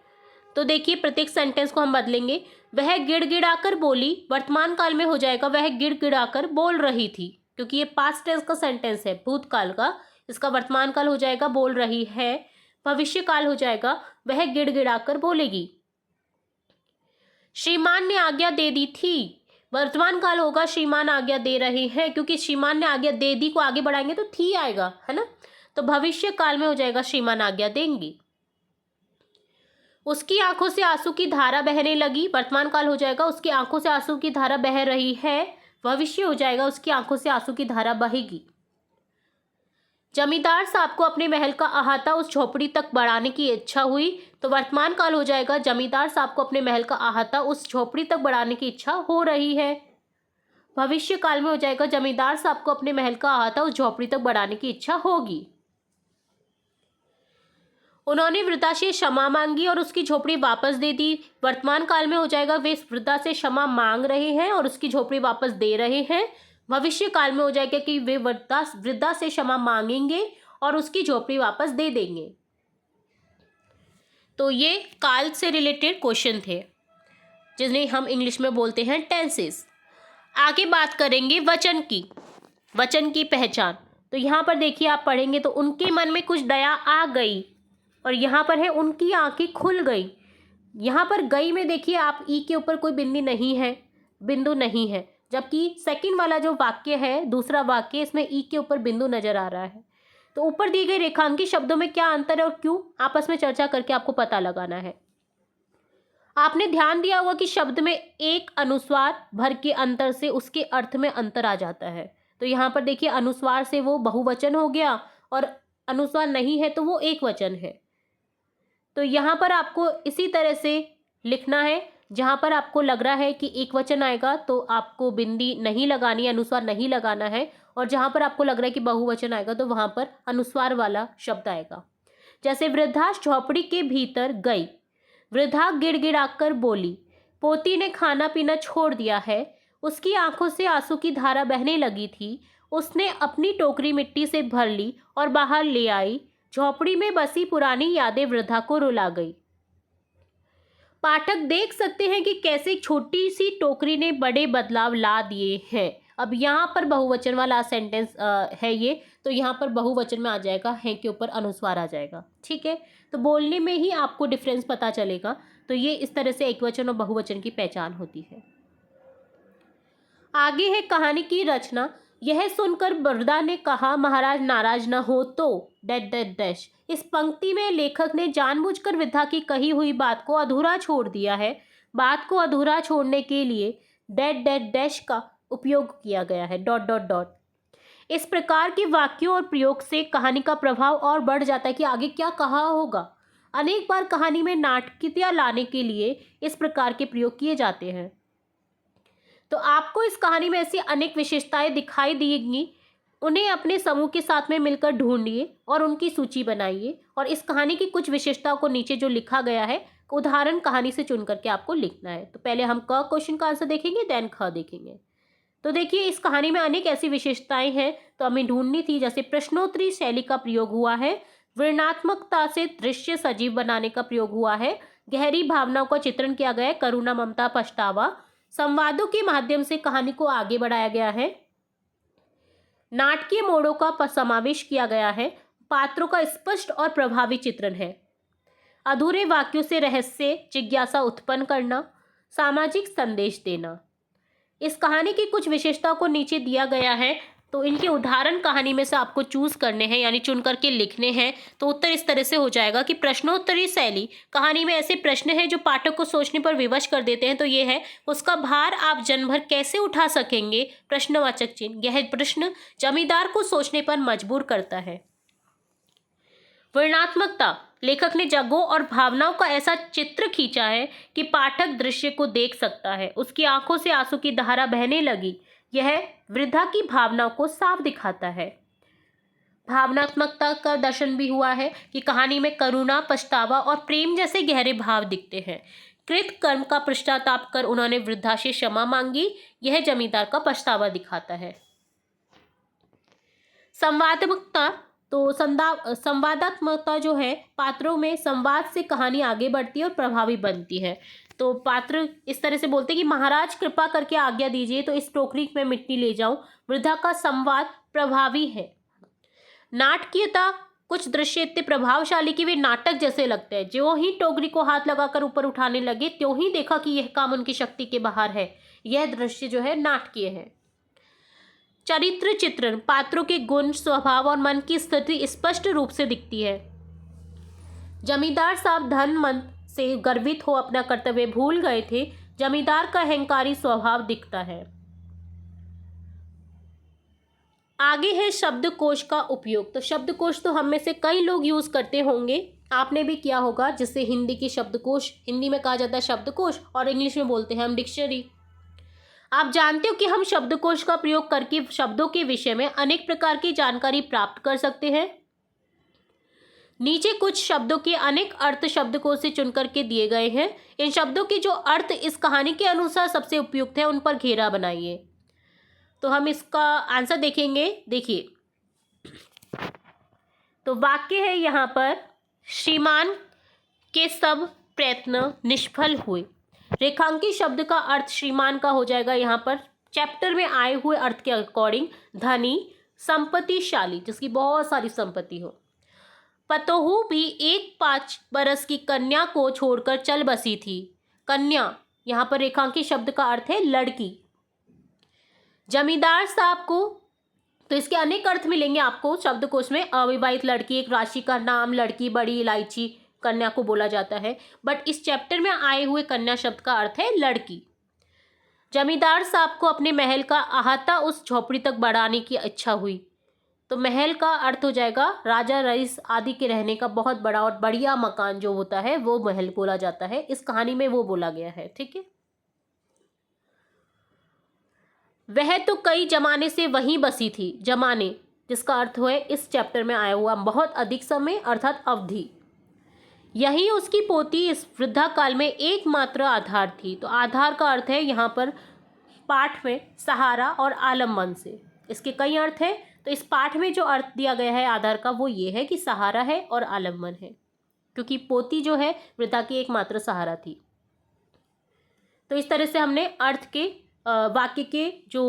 तो देखिए प्रत्येक सेंटेंस को हम बदलेंगे। वह गिड़गिड़ाकर बोली, वर्तमान काल में हो जाएगा वह गिड़गिड़ाकर बोल रही थी, क्योंकि ये पास्ट टेंस का सेंटेंस है भूतकाल का। इसका वर्तमान काल हो जाएगा बोल रही है, भविष्य काल हो जाएगा वह गिड़गिड़ाकर बोलेगी। श्रीमान ने आज्ञा दे दी थी, वर्तमान काल होगा श्रीमान आज्ञा दे रहे हैं, क्योंकि श्रीमान ने आज्ञा दे दी को आगे बढ़ाएंगे तो थी आएगा, है ना। तो भविष्य काल में हो जाएगा श्रीमान आज्ञा देंगी। उसकी आंखों से आंसू की धारा बहने लगी, वर्तमान काल हो जाएगा उसकी आंखों से आंसू की धारा बह रही है, भविष्य हो जाएगा उसकी आंखों से आंसू की धारा बहेगी। जमींदार साहब को अपने महल का अहाता उस झोपड़ी तक बढ़ाने की इच्छा हुई, तो वर्तमान काल हो जाएगा जमींदार साहब को अपने महल का अहाता उस झोपड़ी तक बढ़ाने की इच्छा हो रही है। भविष्य काल में हो जाएगा जमींदार साहब को अपने महल का अहाता उस झोपड़ी तक बढ़ाने की इच्छा होगी। उन्होंने वृद्धा से क्षमा मांगी और उसकी झोपड़ी वापस दे दी, वर्तमान काल में हो जाएगा वे वृद्धा से क्षमा मांग रहे हैं और उसकी झोपड़ी वापस दे रहे हैं। भविष्य काल में हो जाएगा कि वे वृद्धा से क्षमा मांगेंगे और उसकी झोपड़ी वापस दे देंगे। तो ये काल से रिलेटेड क्वेश्चन थे जिन्हें हम इंग्लिश में बोलते हैं टेंसेस। आगे बात करेंगे वचन की, वचन की पहचान। तो यहाँ पर देखिए आप पढ़ेंगे तो उनके मन में कुछ दया आ गई, और यहाँ पर है उनकी आंखें खुल गई। यहाँ पर गई में देखिए आप ई के ऊपर कोई बिंदु नहीं है, जबकि सेकंड वाला जो वाक्य है, दूसरा वाक्य, इसमें ई के ऊपर बिंदु नजर आ रहा है। तो ऊपर दिए गए रेखांकित शब्दों में क्या अंतर है और क्यों, आपस में चर्चा करके आपको पता लगाना है। आपने ध्यान दिया होगा कि शब्द में एक अनुस्वार भर के अंतर से उसके अर्थ में अंतर आ जाता है। तो यहाँ पर देखिए अनुस्वार से वो बहुवचन हो गया और अनुस्वार नहीं है तो वो एक वचन है। तो यहाँ पर आपको इसी तरह से लिखना है, जहाँ पर आपको लग रहा है कि एक वचन आएगा तो आपको बिंदी नहीं लगानी, अनुस्वार नहीं लगाना है, और जहाँ पर आपको लग रहा है कि बहुवचन आएगा तो वहाँ पर अनुस्वार वाला शब्द आएगा। जैसे वृद्धा झोपड़ी के भीतर गई, वृद्धा गिड़गिड़ाकर बोली, पोती ने खाना पीना छोड़ दिया है, उसकी आंखों से आंसू की धारा बहने लगी थी, उसने अपनी टोकरी मिट्टी से भर ली और बाहर ले आई, झोपड़ी में बसी पुरानी यादें वृद्धा को रुला गई। पाठक देख सकते हैं कि कैसे छोटी सी टोकरी ने बड़े बदलाव ला दिए हैं। अब यहाँ पर बहुवचन वाला सेंटेंस है ये, तो यहाँ पर बहुवचन में आ जाएगा, है के ऊपर अनुस्वार आ जाएगा। ठीक है, तो बोलने में ही आपको डिफरेंस पता चलेगा। तो ये इस तरह से एकवचन और बहुवचन की पहचान होती है। आगे है कहानी की रचना। यह सुनकर वृद्धा ने कहा, महाराज नाराज न हो तो डैश डैश डैश। इस पंक्ति में लेखक ने जानबूझकर वृद्धा की कही हुई बात को अधूरा छोड़ दिया है। बात को अधूरा छोड़ने के लिए डैश डैश डैश का उपयोग किया गया है, डॉट डॉट डॉट। इस प्रकार के वाक्यों और प्रयोग से कहानी का प्रभाव और बढ़ जाता है कि आगे क्या कहा होगा। अनेक बार कहानी में नाटकीयता लाने के लिए इस प्रकार के प्रयोग किए जाते हैं। तो आपको इस कहानी में ऐसी अनेक विशेषताएं दिखाई देंगी, उन्हें अपने समूह के साथ में मिलकर ढूंढिए और उनकी सूची बनाइए और इस कहानी की कुछ विशेषताओं को नीचे जो लिखा गया है उदाहरण कहानी से चुन करके आपको लिखना है। तो पहले हम क क्वेश्चन का आंसर देखेंगे, देन ख देखेंगे। तो देखिए इस कहानी में अनेक ऐसी विशेषताएं हैं तो हमें ढूंढनी थी, जैसे प्रश्नोत्तरी शैली का प्रयोग हुआ है, वर्णनात्मकता से दृश्य सजीव बनाने का प्रयोग हुआ है, गहरी भावनाओं का चित्रण किया गया है, करुणा, ममता, पछतावा, संवादों के माध्यम से कहानी को आगे बढ़ाया गया है, नाटकीय मोड़ों का समावेश किया गया है, पात्रों का स्पष्ट और प्रभावी चित्रण है, अधूरे वाक्यों से रहस्य जिज्ञासा उत्पन्न करना, सामाजिक संदेश देना। इस कहानी की कुछ विशेषताओं को नीचे दिया गया है तो इनके उदाहरण कहानी में से आपको चूज करने हैं, यानी चुन करके लिखने हैं। तो उत्तर इस तरह से हो जाएगा कि प्रश्नोत्तरी शैली, कहानी में ऐसे प्रश्न हैं जो पाठक को सोचने पर विवश कर देते हैं। तो ये है, उसका भार आप जन्म भर कैसे उठा सकेंगे, प्रश्नवाचक चिन्ह। यह प्रश्न जमींदार को सोचने पर मजबूर करता है। वर्णनात्मकता, लेखक ने जगहों और भावनाओं का ऐसा चित्र खींचा है कि पाठक दृश्य को देख सकता है। उसकी आंखों से आंसू की धारा बहने लगी। यह वृद्धा की भावनाओं को साफ दिखाता है। भावनात्मकता का दर्शन भी हुआ है कि कहानी में करुणा, पछतावा और प्रेम जैसे गहरे भाव दिखते हैं। कृत कर्म का पश्चाताप कर उन्होंने वृद्धा से क्षमा मांगी। यह जमींदार का पछतावा दिखाता है। संवादात्मकता, तो संवादात्मकता जो है, पात्रों में संवाद से कहानी आगे बढ़ती है और प्रभावी बनती है। तो पात्र इस तरह से बोलते हैं कि महाराज कृपा करके आज्ञा दीजिए तो इस टोकरी में मिट्टी ले जाऊं। वृद्धा का संवाद प्रभावी है। नाटकीयता, कुछ दृश्य इतने प्रभावशाली कि वे नाटक जैसे लगते हैं। जो ही टोकरी को हाथ लगाकर ऊपर उठाने लगे त्यों ही देखा कि यह काम उनकी शक्ति के बाहर है। यह दृश्य जो है नाटकीय है। चरित्र चित्रण, पात्रों के गुण, स्वभाव और मन की स्थिति स्पष्ट रूप से दिखती है। जमींदार साहब धन मन से गर्वित हो अपना कर्तव्य भूल गए थे। जमींदार का अहंकारी स्वभाव दिखता है। आगे है शब्दकोश का उपयोग। तो शब्दकोश तो हम में से कई लोग यूज करते होंगे, आपने भी किया होगा, जिससे हिंदी की शब्दकोश, हिंदी में कहा जाता है शब्दकोश और इंग्लिश में बोलते हैं हम डिक्शनरी। आप जानते हो कि हम शब्दकोश का प्रयोग करके शब्दों के विषय में अनेक प्रकार की जानकारी प्राप्त कर सकते हैं। नीचे कुछ शब्दों के अनेक अर्थ शब्दकोश से चुनकर के दिए गए हैं। इन शब्दों के जो अर्थ इस कहानी के अनुसार सबसे उपयुक्त है उन पर घेरा बनाइए। तो हम इसका आंसर देखेंगे। देखिए, तो वाक्य है यहाँ पर, श्रीमान के सब प्रयत्न निष्फल हुए। रेखांकित शब्द का अर्थ श्रीमान का हो जाएगा यहाँ पर चैप्टर में आए हुए अर्थ के अकॉर्डिंग धनी, संपत्तिशाली, जिसकी बहुत सारी संपत्ति हो। पतोहू भी एक 5 बरस की कन्या को छोड़कर चल बसी थी। कन्या यहाँ पर रेखांकित शब्द का अर्थ है लड़की। जमींदार साहब को, तो इसके अनेक अर्थ मिलेंगे आपको शब्दकोश में। अविवाहित लड़की, एक राशि का नाम, लड़की, बड़ी इलायची, कन्या को बोला जाता है। बट इस चैप्टर में आए हुए कन्या शब्द का अर्थ है लड़की। जमींदार साहब को अपने महल का अहाता उस झोपड़ी तक बढ़ाने की इच्छा हुई। तो महल का अर्थ हो जाएगा राजा, रईस आदि के रहने का बहुत बड़ा और बढ़िया मकान जो होता है वो महल बोला जाता है। इस कहानी में वो बोला गया है। ठीक है, वह तो कई जमाने से वहीं बसी थी। जमाने जिसका अर्थ है इस चैप्टर में आया हुआ बहुत अधिक समय अर्थात अवधि। यही उसकी पोती इस वृद्धा काल में एकमात्र आधार थी। तो आधार का अर्थ है यहाँ पर पाठ में सहारा और आलम्बन से। इसके कई अर्थ हैं, तो इस पाठ में जो अर्थ दिया गया है आधार का वो ये है कि सहारा है और आलम्बन है, क्योंकि पोती जो है वृद्धा की एकमात्र सहारा थी। तो इस तरह से हमने अर्थ के वाक्य के जो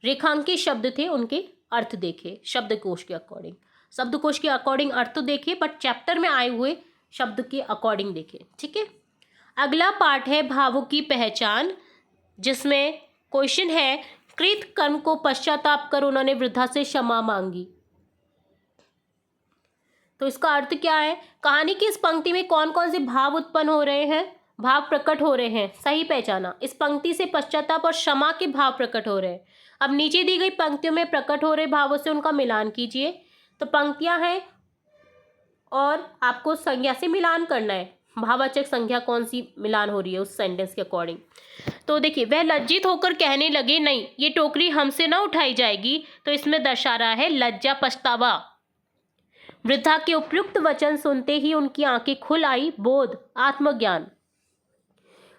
रेखांकित शब्द थे उनके अर्थ देखे शब्दकोश के अकॉर्डिंग। शब्दकोश के अकॉर्डिंग अर्थ तो देखे, बट चैप्टर में आए हुए शब्द के अकॉर्डिंग देखे। ठीक है, अगला पार्ट है भावों की पहचान, जिसमें क्वेश्चन है कृत कर्म को पश्चाताप कर उन्होंने वृद्धा से क्षमा मांगी। तो इसका अर्थ क्या है? कहानी की इस पंक्ति में कौन कौन से भाव उत्पन्न हो रहे हैं, भाव प्रकट हो रहे हैं, सही पहचाना। इस पंक्ति से पश्चाताप और क्षमा के भाव प्रकट हो रहे हैं। अब नीचे दी गई पंक्तियों में प्रकट हो रहे भावों से उनका मिलान कीजिए। तो पंक्तियां हैं और आपको संज्ञा से मिलान करना है, भाववाचक संज्ञा कौन सी मिलान हो रही है उस सेंटेंस के अकॉर्डिंग। तो देखिए, वह लज्जित होकर कहने लगे, नहीं ये टोकरी हमसे ना उठाई जाएगी। तो इसमें दर्शा रहा है लज्जा, पछतावा। वृद्धा के उपयुक्त वचन सुनते ही उनकी आंखें खुल आई। बोध, आत्मज्ञान।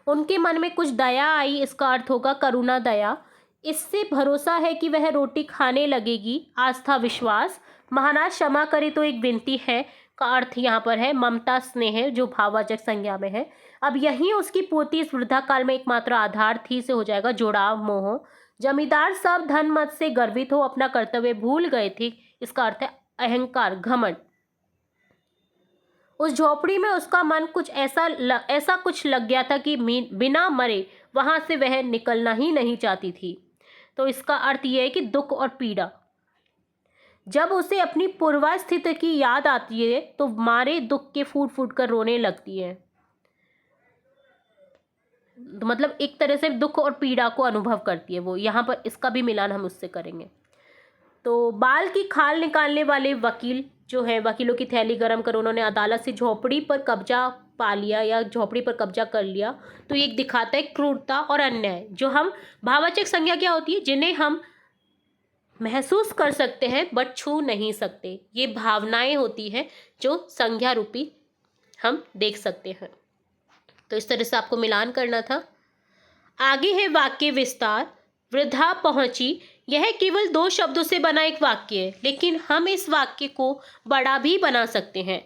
उनके मन में कुछ दया आई, इसका अर्थ होगा करुणा, दया। इससे भरोसा है कि वह रोटी खाने लगेगी। आस्था, विश्वास। महाराज क्षमा करे तो एक विनती है का अर्थ यहाँ पर है ममता, स्नेह, जो भाववाचक संज्ञा में है। अब यही उसकी पोती इस वृद्धा काल में एकमात्र आधार थी, से हो जाएगा जुड़ाव, मोह। जमींदार सब धन मत से गर्वित हो अपना कर्तव्य भूल गए थे, इसका अर्थ है अहंकार, घमंड। उस झोपड़ी में उसका मन कुछ ऐसा कुछ लग गया था कि बिना मरे वहां से वह निकलना ही नहीं चाहती थी। तो इसका अर्थ यह है कि दुख और पीड़ा। जब उसे अपनी पूर्वा स्थिति की याद आती है तो मारे दुख के फूट फूट कर रोने लगती है। तो मतलब एक तरह से दुख और पीड़ा को अनुभव करती है वो। यहाँ पर इसका भी मिलान हम उससे करेंगे। तो बाल की खाल निकालने वाले वकील जो है, वकीलों की थैली गरम कर उन्होंने अदालत से झोपड़ी पर कब्जा पा लिया या झोपड़ी पर कब्जा कर लिया। तो ये दिखाता है क्रूरता और अन्याय। जो हम भाववाचक संज्ञा क्या होती है, जिन्हें हम महसूस कर सकते हैं बट छू नहीं सकते, ये भावनाएं होती हैं जो संज्ञा रूपी हम देख सकते हैं। तो इस तरह से आपको मिलान करना था। आगे है वाक्य विस्तार। वृद्धा पहुंची, यह केवल 2 शब्दों से बना एक वाक्य है, लेकिन हम इस वाक्य को बड़ा भी बना सकते हैं।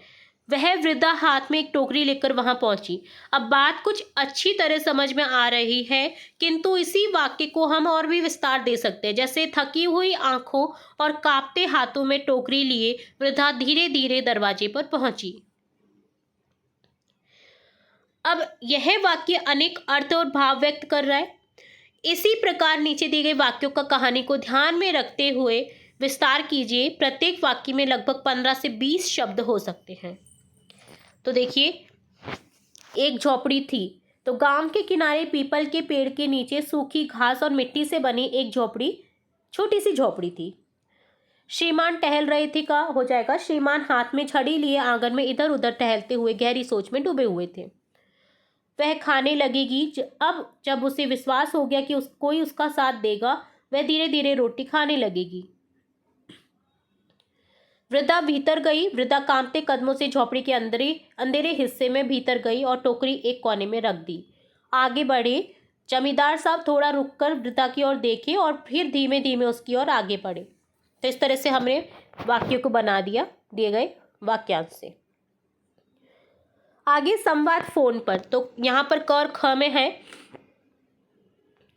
वह वृद्धा हाथ में एक टोकरी लेकर वहां पहुंची। अब बात कुछ अच्छी तरह समझ में आ रही है, किंतु इसी वाक्य को हम और भी विस्तार दे सकते हैं। जैसे थकी हुई आंखों और कांपते हाथों में टोकरी लिए वृद्धा धीरे धीरे दरवाजे पर पहुंची। अब यह वाक्य अनेक अर्थ और भाव व्यक्त कर रहा है। इसी प्रकार नीचे दिए गए वाक्यों का कहानी को ध्यान में रखते हुए विस्तार कीजिए। प्रत्येक वाक्य में लगभग 15 से 20 शब्द हो सकते हैं। तो देखिए, एक झोपड़ी थी। तो गांव के किनारे पीपल के पेड़ के नीचे सूखी घास और मिट्टी से बनी एक झोपड़ी, छोटी सी झोपड़ी थी। श्रीमान टहल रहे थे का हो जाएगा श्रीमान हाथ में छड़ी लिए आंगन में इधर उधर टहलते हुए गहरी सोच में डूबे हुए थे। वह खाने लगेगी। अब जब उसे विश्वास हो गया कि कोई उसका साथ देगा, वह धीरे धीरे रोटी खाने लगेगी। वृद्धा भीतर गई। वृद्धा कांपते कदमों से झोपड़ी के अंधेरे हिस्से में भीतर गई और टोकरी एक कोने में रख दी। आगे बढ़े। जमींदार साहब थोड़ा रुककर वृद्धा की ओर देखे और फिर धीमे धीमे उसकी ओर आगे बढ़े। तो इस तरह से हमने वाक्य को बना दिया दिए गए वाक्यांश से। आगे संवाद फोन पर। तो यहाँ पर क और ख में है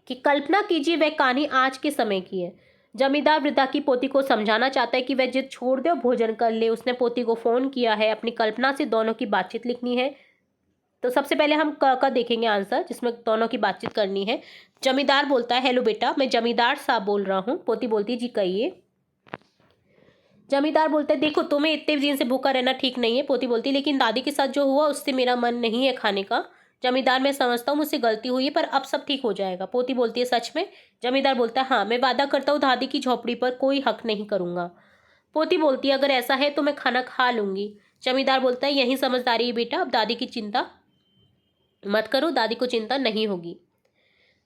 कि कल्पना कीजिए वह कहानी आज के समय की है। जमींदार वृद्धा की पोती को समझाना चाहता है कि वह जिद छोड़ दे और भोजन कर ले। उसने पोती को फोन किया है। अपनी कल्पना से दोनों की बातचीत लिखनी है। तो सबसे पहले हम क का देखेंगे आंसर, जिसमें दोनों की बातचीत करनी है। जमींदार बोलता है, हेलो बेटा, मैं जमींदार साहब बोल रहा हूँ। पोती बोलती है, जी कहिए। जमींदार बोलता है, देखो तुम्हें इतने दिन से भूखा रहना ठीक नहीं है। पोती बोलती है, लेकिन दादी के साथ जो हुआ उससे मेरा मन नहीं है खाने का। जमींदार, मैं समझता हूँ मुझसे गलती हुई है, पर अब सब ठीक हो जाएगा। पोती बोलती है, सच में? जमींदार बोलता है, हाँ, मैं वादा करता हूँ दादी की झोपड़ी पर कोई हक नहीं करूंगा। पोती बोलती है, अगर ऐसा है तो मैं खाना खा लूंगी। जमींदार बोलता है, यही समझदारी है बेटा, अब दादी की चिंता मत करो, दादी को चिंता नहीं होगी।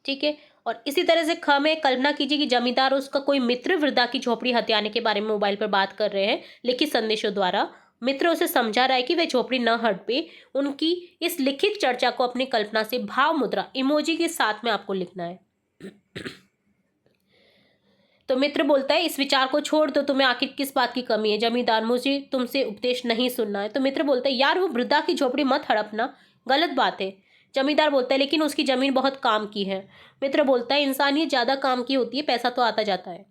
ठीक है। और इसी तरह से ख में कल्पना कीजिए कि जमींदार और उसका कोई मित्र वृद्धा की झोपड़ी हथियाने के बारे में मोबाइल पर बात कर रहे हैं लिखित संदेशों द्वारा। मित्र उसे समझा रहा है कि वह झोपड़ी न हट पे। उनकी इस लिखित चर्चा को अपनी कल्पना से भाव मुद्रा इमोजी के साथ में आपको लिखना है। तो मित्र बोलता है, इस विचार को छोड़ दो, तुम्हें आखिर किस बात की कमी है? जमींदार, मुझे तुमसे उपदेश नहीं सुनना है। तो मित्र बोलता है, यार वो वृद्धा की झोपड़ी मत हड़पना, गलत बात है। जमींदार बोलता है, लेकिन उसकी जमीन बहुत काम की है। मित्र बोलता है, इंसानियत ज्यादा काम की होती है, पैसा तो आता जाता है।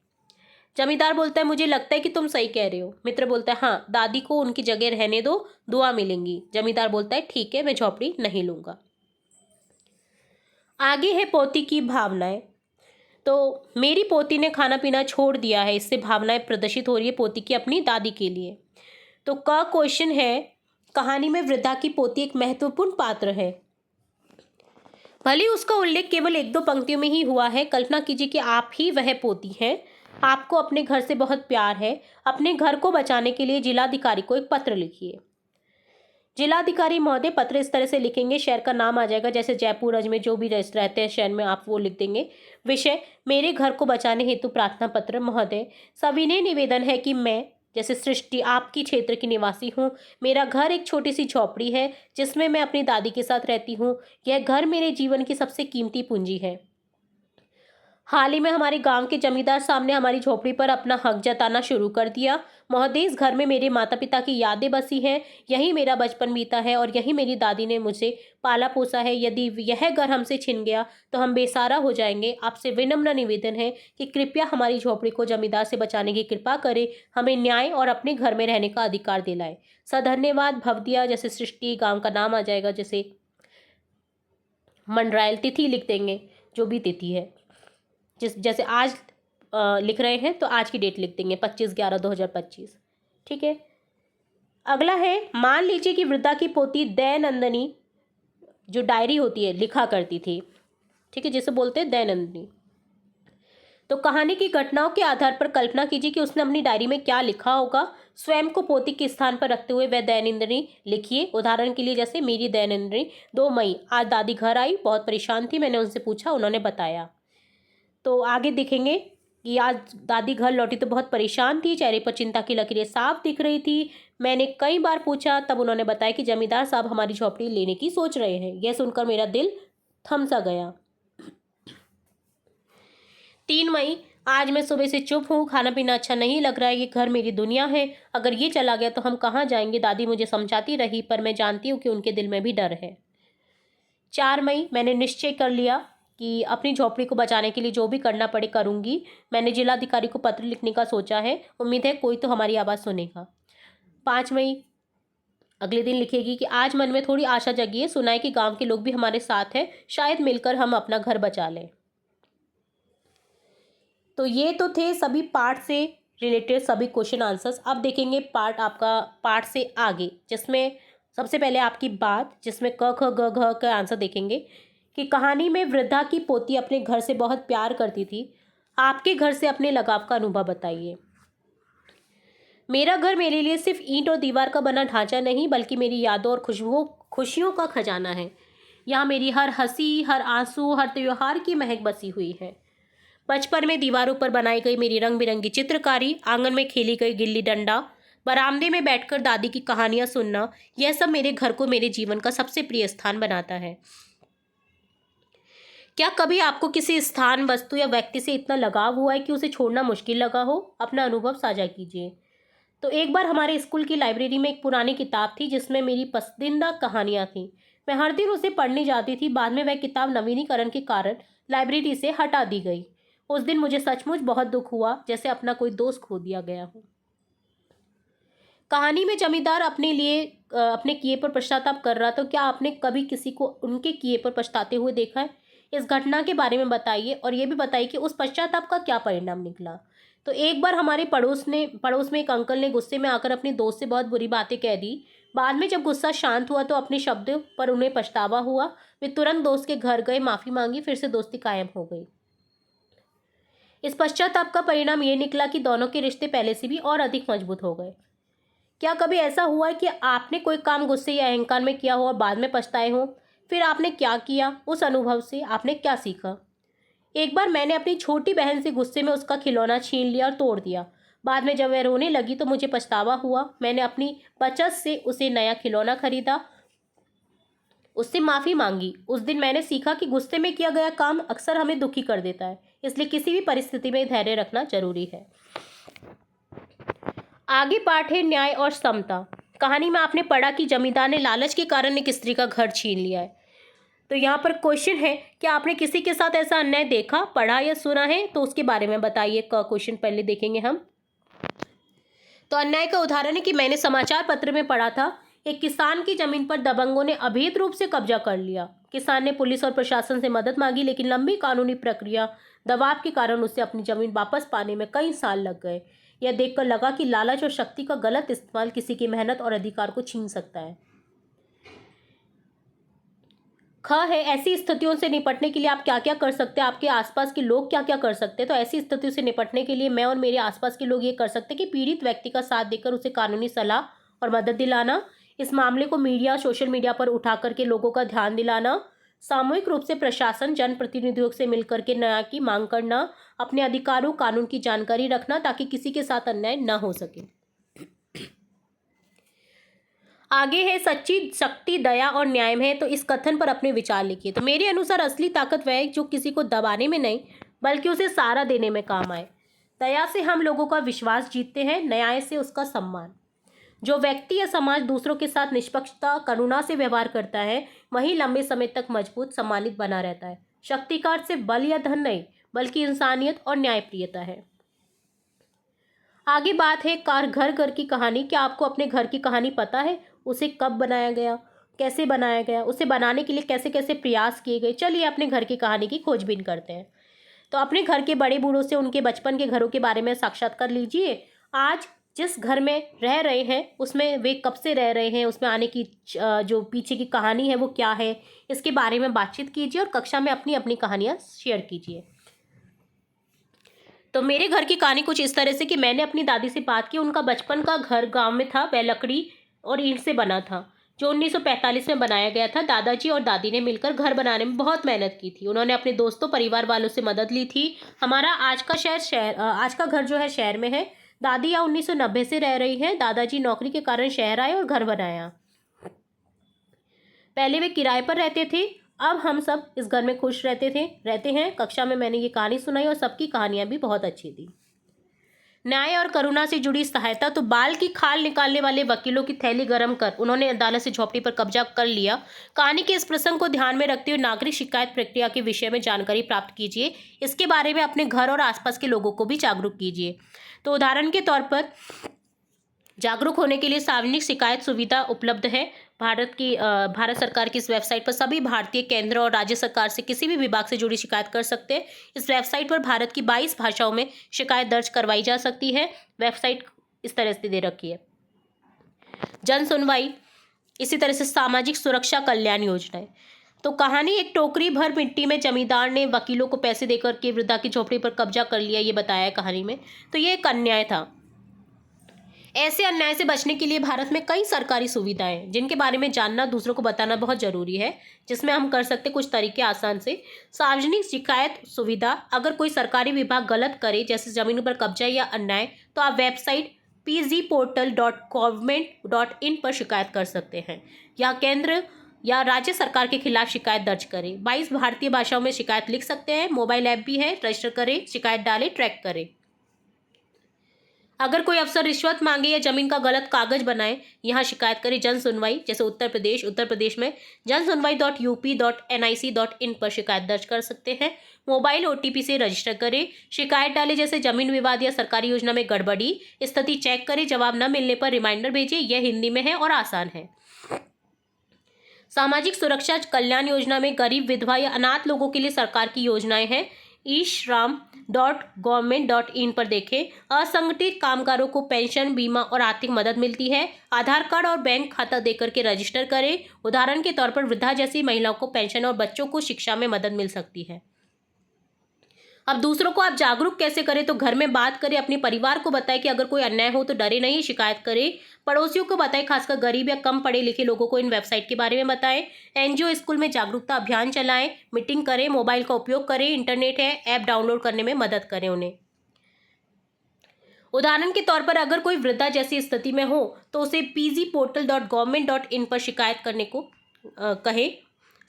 जमींदार बोलता है, मुझे लगता है कि तुम सही कह रहे हो। मित्र बोलता है, हाँ, दादी को उनकी जगह रहने दो, दुआ मिलेंगी। जमींदार बोलता है, ठीक है, मैं झोपड़ी नहीं लूंगा। आगे है पोती की भावनाएं। तो मेरी पोती ने खाना पीना छोड़ दिया है, इससे भावनाएं प्रदर्शित हो रही है पोती की अपनी दादी के लिए। तो का क्वेश्चन है, कहानी में वृद्धा की पोती एक महत्वपूर्ण पात्र है। भले उसका उल्लेख केवल 1-2 पंक्तियों में ही हुआ है। कल्पना कीजिए कि आप ही वह पोती हैं। आपको अपने घर से बहुत प्यार है। अपने घर को बचाने के लिए जिलाधिकारी को एक पत्र लिखिए। जिलाधिकारी महोदय, पत्र इस तरह से लिखेंगे, शहर का नाम आ जाएगा, जैसे जयपुर, अजमेर, जो भी रहते हैं शहर में आप वो लिख देंगे। विषय, मेरे घर को बचाने हेतु प्रार्थना पत्र। महोदय, सविनय निवेदन है कि मैं जैसे सृष्टि आपकी क्षेत्र की निवासी हूँ। मेरा घर एक छोटी सी झोपड़ी है जिसमें मैं अपनी दादी के साथ रहती हूँ। यह घर मेरे जीवन की सबसे कीमती पूंजी है। हाल ही में हमारे गांव के जमींदार साहब ने हमारी झोपड़ी पर अपना हक जताना शुरू कर दिया। महोदय, इस घर में मेरे माता पिता की यादें बसी हैं। यही मेरा बचपन बीता है और यही मेरी दादी ने मुझे पाला पोसा है। यदि यह घर हमसे छिन गया तो हम बेसहारा हो जाएंगे। आपसे विनम्र निवेदन है कि कृपया हमारी झोपड़ी को जमींदार से बचाने की कृपा करें। हमें न्याय और अपने घर में रहने का अधिकार दिलाएं। सधन्यवाद भवदिया। जैसे सृष्टि, गांव का नाम आ जाएगा, जैसे मंडरायल, तिथि लिख देंगे जो भी तिथि है। जैसे आज लिख रहे हैं तो आज की डेट लिख देंगे 25/11/2025। ठीक है। अगला है, मान लीजिए कि वृद्धा की पोती दयानंदिनी जो डायरी होती है लिखा करती थी। ठीक है, जिसे बोलते हैं दयानंदिनी। तो कहानी की घटनाओं के आधार पर कल्पना कीजिए कि उसने अपनी डायरी में क्या लिखा होगा। स्वयं को पोती के स्थान पर रखते हुए वह दयानंदिनी लिखिए। उदाहरण के लिए जैसे मेरी दयानंदिनी, 2 मई, आज दादी घर आई, बहुत परेशान थी, मैंने उनसे पूछा, उन्होंने बताया। तो आगे देखेंगे कि आज दादी घर लौटी तो बहुत परेशान थी, चेहरे पर चिंता की लकीरें साफ दिख रही थी। मैंने कई बार पूछा, तब उन्होंने बताया कि जमींदार साहब हमारी झोपड़ी लेने की सोच रहे हैं। यह सुनकर मेरा दिल थम सा गया। 3 मई, आज मैं सुबह से चुप हूँ, खाना पीना अच्छा नहीं लग रहा है। ये घर मेरी दुनिया है, अगर ये चला गया तो हम कहाँ जाएंगे। दादी मुझे समझाती रही पर मैं जानती हूँ कि उनके दिल में भी डर है। 4 मई, मैंने निश्चय कर लिया कि अपनी झोपड़ी को बचाने के लिए जो भी करना पड़े करूंगी। मैंने जिलाधिकारी को पत्र लिखने का सोचा है, उम्मीद है कोई तो हमारी आवाज़ सुनेगा। 5 मई, अगले दिन लिखेगी कि आज मन में थोड़ी आशा जगी है, सुना है कि गांव के लोग भी हमारे साथ हैं, शायद मिलकर हम अपना घर बचा लें। तो ये तो थे सभी पार्ट से रिलेटेड सभी क्वेश्चन आंसर्स। अब देखेंगे पार्ट आपका पार्ट से आगे, जिसमें सबसे पहले आपकी बात, जिसमें क ख ग घ का आंसर देखेंगे कि कहानी में वृद्धा की पोती अपने घर से बहुत प्यार करती थी। आपके घर से अपने लगाव का अनुभव बताइए। मेरा घर मेरे लिए सिर्फ ईंट और दीवार का बना ढांचा नहीं, बल्कि मेरी यादों और खुशियों का खजाना है। यहाँ मेरी हर हंसी, हर आंसू, हर त्योहार की महक बसी हुई है। बचपन में दीवारों पर बनाई गई मेरी रंग बिरंगी चित्रकारी, आंगन में खेली गई गिल्ली डंडा, बरामदे में बैठकर दादी की कहानियां सुनना, यह सब मेरे घर को मेरे जीवन का सबसे प्रिय स्थान बनाता है। क्या कभी आपको किसी स्थान, वस्तु या व्यक्ति से इतना लगाव हुआ है कि उसे छोड़ना मुश्किल लगा हो? अपना अनुभव साझा कीजिए। तो एक बार हमारे स्कूल की लाइब्रेरी में एक पुरानी किताब थी जिसमें मेरी पसंदीदा कहानियां थीं। मैं हर दिन उसे पढ़ने जाती थी। बाद में वह किताब नवीनीकरण के कारण लाइब्रेरी से हटा दी गई। उस दिन मुझे सचमुच बहुत दुख हुआ, जैसे अपना कोई दोस्त खो दिया गया हो। कहानी में जमींदार अपने किए पर पश्चाताप कर रहा था। क्या आपने कभी किसी को उनके किए पर पछताते हुए देखा है? इस घटना के बारे में बताइए और ये भी बताइए कि उस पश्चाताप का क्या परिणाम निकला। तो एक बार हमारे पड़ोस में एक अंकल ने गुस्से में आकर अपने दोस्त से बहुत बुरी बातें कह दी। बाद में जब गुस्सा शांत हुआ तो अपने शब्दों पर उन्हें पछतावा हुआ। वे तुरंत दोस्त के घर गए, माफ़ी मांगी, फिर से दोस्ती कायम हो गई। इस पश्चाताप का परिणाम ये निकला कि दोनों के रिश्ते पहले से भी और अधिक मजबूत हो गए। क्या कभी ऐसा हुआ है कि आपने कोई काम गुस्से या अहंकार में किया हो और बाद में पछताए हो? फिर आपने क्या किया? उस अनुभव से आपने क्या सीखा? एक बार मैंने अपनी छोटी बहन से गुस्से में उसका खिलौना छीन लिया और तोड़ दिया। बाद में जब वह रोने लगी तो मुझे पछतावा हुआ। मैंने अपनी बचत से उसे नया खिलौना खरीदा, उससे माफ़ी मांगी। उस दिन मैंने सीखा कि गुस्से में किया गया काम अक्सर हमें दुखी कर देता है, इसलिए किसी भी परिस्थिति में धैर्य रखना जरूरी है। आगे पाठ है न्याय और समता। कहानी में आपने पढ़ा कि जमींदार ने लालच के कारण एक स्त्री का घर छीन लिया है। तो यहाँ पर क्वेश्चन है, क्या आपने किसी के साथ ऐसा अन्याय देखा, पढ़ा या सुना है? तो उसके बारे में बताइए। का क्वेश्चन पहले देखेंगे हम। तो अन्याय का उदाहरण है कि मैंने समाचार पत्र में पढ़ा था, एक किसान की जमीन पर दबंगों ने अवैध रूप से कब्जा कर लिया। किसान ने पुलिस और प्रशासन से मदद मांगी, लेकिन लंबी कानूनी प्रक्रिया, दबाव के कारण उसे अपनी जमीन वापस पाने में कई साल लग गए। यह देखकर लगा कि लालच और शक्ति का गलत इस्तेमाल किसी की मेहनत और अधिकार को छीन सकता है। ख है, ऐसी स्थितियों से निपटने के लिए आप क्या क्या कर सकते हैं, आपके आसपास के लोग क्या क्या कर सकते हैं। तो ऐसी स्थितियों से निपटने के लिए मैं और मेरे आसपास के लोग ये कर सकते हैं कि पीड़ित व्यक्ति का साथ देकर उसे कानूनी सलाह और मदद दिलाना, इस मामले को मीडिया, सोशल मीडिया पर उठा करके लोगों का ध्यान दिलाना, सामूहिक रूप से प्रशासन, जनप्रतिनिधियों से मिलकर के न्याय की मांग करना, अपने अधिकारों, कानून की जानकारी रखना ताकि किसी के साथ अन्याय न हो सके। आगे है, सच्ची शक्ति दया और न्याय में है। तो इस कथन पर अपने विचार लिखिए। तो मेरे अनुसार असली ताकत वह है जो किसी को दबाने में नहीं बल्कि उसे सहारा देने में काम आए। दया से हम लोगों का विश्वास जीतते हैं, न्याय से उसका सम्मान। जो व्यक्ति या समाज दूसरों के साथ निष्पक्षता करुणा से व्यवहार करता है वही लंबे समय तक मजबूत सम्मानित बना रहता है। शक्ति का अर्थ सिर्फ बल या धन नहीं बल्कि इंसानियत और न्यायप्रियता है। आगे बात है घर घर की कहानी। क्या आपको अपने घर की कहानी पता है? उसे कब बनाया गया, कैसे बनाया गया, उसे बनाने के लिए कैसे कैसे प्रयास किए गए? चलिए अपने घर की कहानी की खोजबीन करते हैं। तो अपने घर के बड़े बूढ़ों से उनके बचपन के घरों के बारे में साक्षात्कार लीजिए। आज जिस घर में रह रहे हैं उसमें वे कब से रह रहे हैं, उसमें आने की जो पीछे की कहानी है वो क्या है, इसके बारे में बातचीत कीजिए और कक्षा में अपनी अपनी कहानियाँ शेयर कीजिए। तो मेरे घर की कहानी कुछ इस तरह से कि मैंने अपनी दादी से बात की। उनका बचपन का घर गांव में था। वह लकड़ी और ईंट से बना था, जो 1945 में बनाया गया था। दादाजी और दादी ने मिलकर घर बनाने में बहुत मेहनत की थी। उन्होंने अपने दोस्तों परिवार वालों से मदद ली थी। हमारा आज का घर जो है शहर में है। दादी यहाँ 1990 से रह रही हैं। दादाजी नौकरी के कारण शहर आए और घर बनाया। पहले वे किराए पर रहते थे, अब हम सब इस घर में खुश रहते हैं। कक्षा में मैंने ये कहानी सुनाई और सबकी कहानियां भी बहुत अच्छी थी। न्याय और करुणा से जुड़ी सहायता। तो बाल की खाल निकालने वाले वकीलों की थैली गर्म कर उन्होंने अदालत से झोपड़ी पर कब्जा कर लिया। कहानी के इस प्रसंग को ध्यान में रखते हुए नागरिक शिकायत प्रक्रिया के विषय में जानकारी प्राप्त कीजिए। इसके बारे में अपने घर और आसपास के लोगों को भी जागरूक कीजिए। तो उदाहरण के तौर पर जागरूक होने के लिए सार्वजनिक शिकायत सुविधा उपलब्ध है। भारत सरकार की इस वेबसाइट पर सभी भारतीय केंद्र और राज्य सरकार से किसी भी विभाग से जुड़ी शिकायत कर सकते हैं। इस वेबसाइट पर भारत की 22 भाषाओं में शिकायत दर्ज करवाई जा सकती है। वेबसाइट इस तरह से दे रखी है। जन सुनवाई, इसी तरह से सामाजिक सुरक्षा कल्याण योजनाएं। तो कहानी, एक टोकरी भर मिट्टी में जमींदार ने वकीलों को पैसे देकर के वृद्धा की झोपड़ी पर कब्जा कर लिया, ये बताया है कहानी में। तो ये एक अन्याय था। ऐसे अन्याय से बचने के लिए भारत में कई सरकारी सुविधाएं हैं जिनके बारे में जानना, दूसरों को बताना बहुत जरूरी है, जिसमें हम कर सकते कुछ तरीके आसान से। सार्वजनिक शिकायत सुविधा, अगर कोई सरकारी विभाग गलत करे जैसे जमीन पर कब्जा या अन्याय, तो आप वेबसाइट pgportal.government.in पर शिकायत कर सकते हैं या केंद्र या राज्य सरकार के खिलाफ शिकायत दर्ज करें। 22 भारतीय भाषाओं में शिकायत लिख सकते हैं। मोबाइल ऐप भी है, रजिस्टर करें, शिकायत डालें, ट्रैक करें। अगर कोई अफसर रिश्वत मांगे या जमीन का गलत कागज बनाए, यहाँ शिकायत करें। जन सुनवाई, जैसे उत्तर प्रदेश में जनसुनवाई.up.nic.in पर शिकायत दर्ज कर सकते हैं। मोबाइल OTP से रजिस्टर करें, शिकायत डालें, जैसे जमीन विवाद या सरकारी योजना में गड़बड़ी, स्थिति चेक करें, जवाब न मिलने पर रिमाइंडर भेजें। यह हिंदी में है और आसान है। सामाजिक सुरक्षा कल्याण योजना में गरीब, विधवा या अनाथ लोगों के लिए सरकार की योजनाएं हैं। ishram.government.in पर देखें। असंगठित कामगारों को पेंशन, बीमा और आर्थिक मदद मिलती है। आधार कार्ड और बैंक खाता देकर के रजिस्टर करें। उदाहरण के तौर पर वृद्धा जैसी महिलाओं को पेंशन और बच्चों को शिक्षा में मदद मिल सकती है। अब दूसरों को आप जागरूक कैसे करें? तो घर में बात करें, अपने परिवार को बताएं कि अगर कोई अन्याय हो तो डरे नहीं, शिकायत करें। पड़ोसियों को बताएं, खासकर गरीब या कम पढ़े लिखे लोगों को इन वेबसाइट के बारे में बताएं। NGO, स्कूल में जागरूकता अभियान चलाएं, मीटिंग करें, मोबाइल का उपयोग करें, इंटरनेट है, ऐप डाउनलोड करने में मदद करें उन्हें। उदाहरण के तौर पर अगर कोई वृद्धा जैसी स्थिति में हो तो उसे pgportal.government.in पर शिकायत करने को कहें।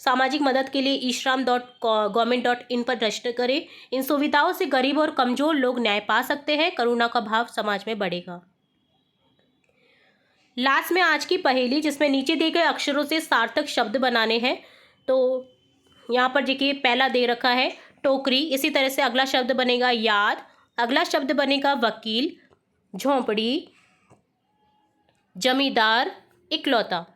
सामाजिक मदद के लिए ishram.government.in पर रजिस्टर करें। इन सुविधाओं से गरीब और कमजोर लोग न्याय पा सकते हैं। करुणा का भाव समाज में बढ़ेगा। लास्ट में आज की पहेली, जिसमें नीचे दिए गए अक्षरों से सार्थक शब्द बनाने हैं। तो यहाँ पर देखिए, पहला दे रखा है टोकरी, इसी तरह से अगला शब्द बनेगा याद, अगला शब्द बनेगा वकील, झोंपड़ी, जमींदार, इकलौता।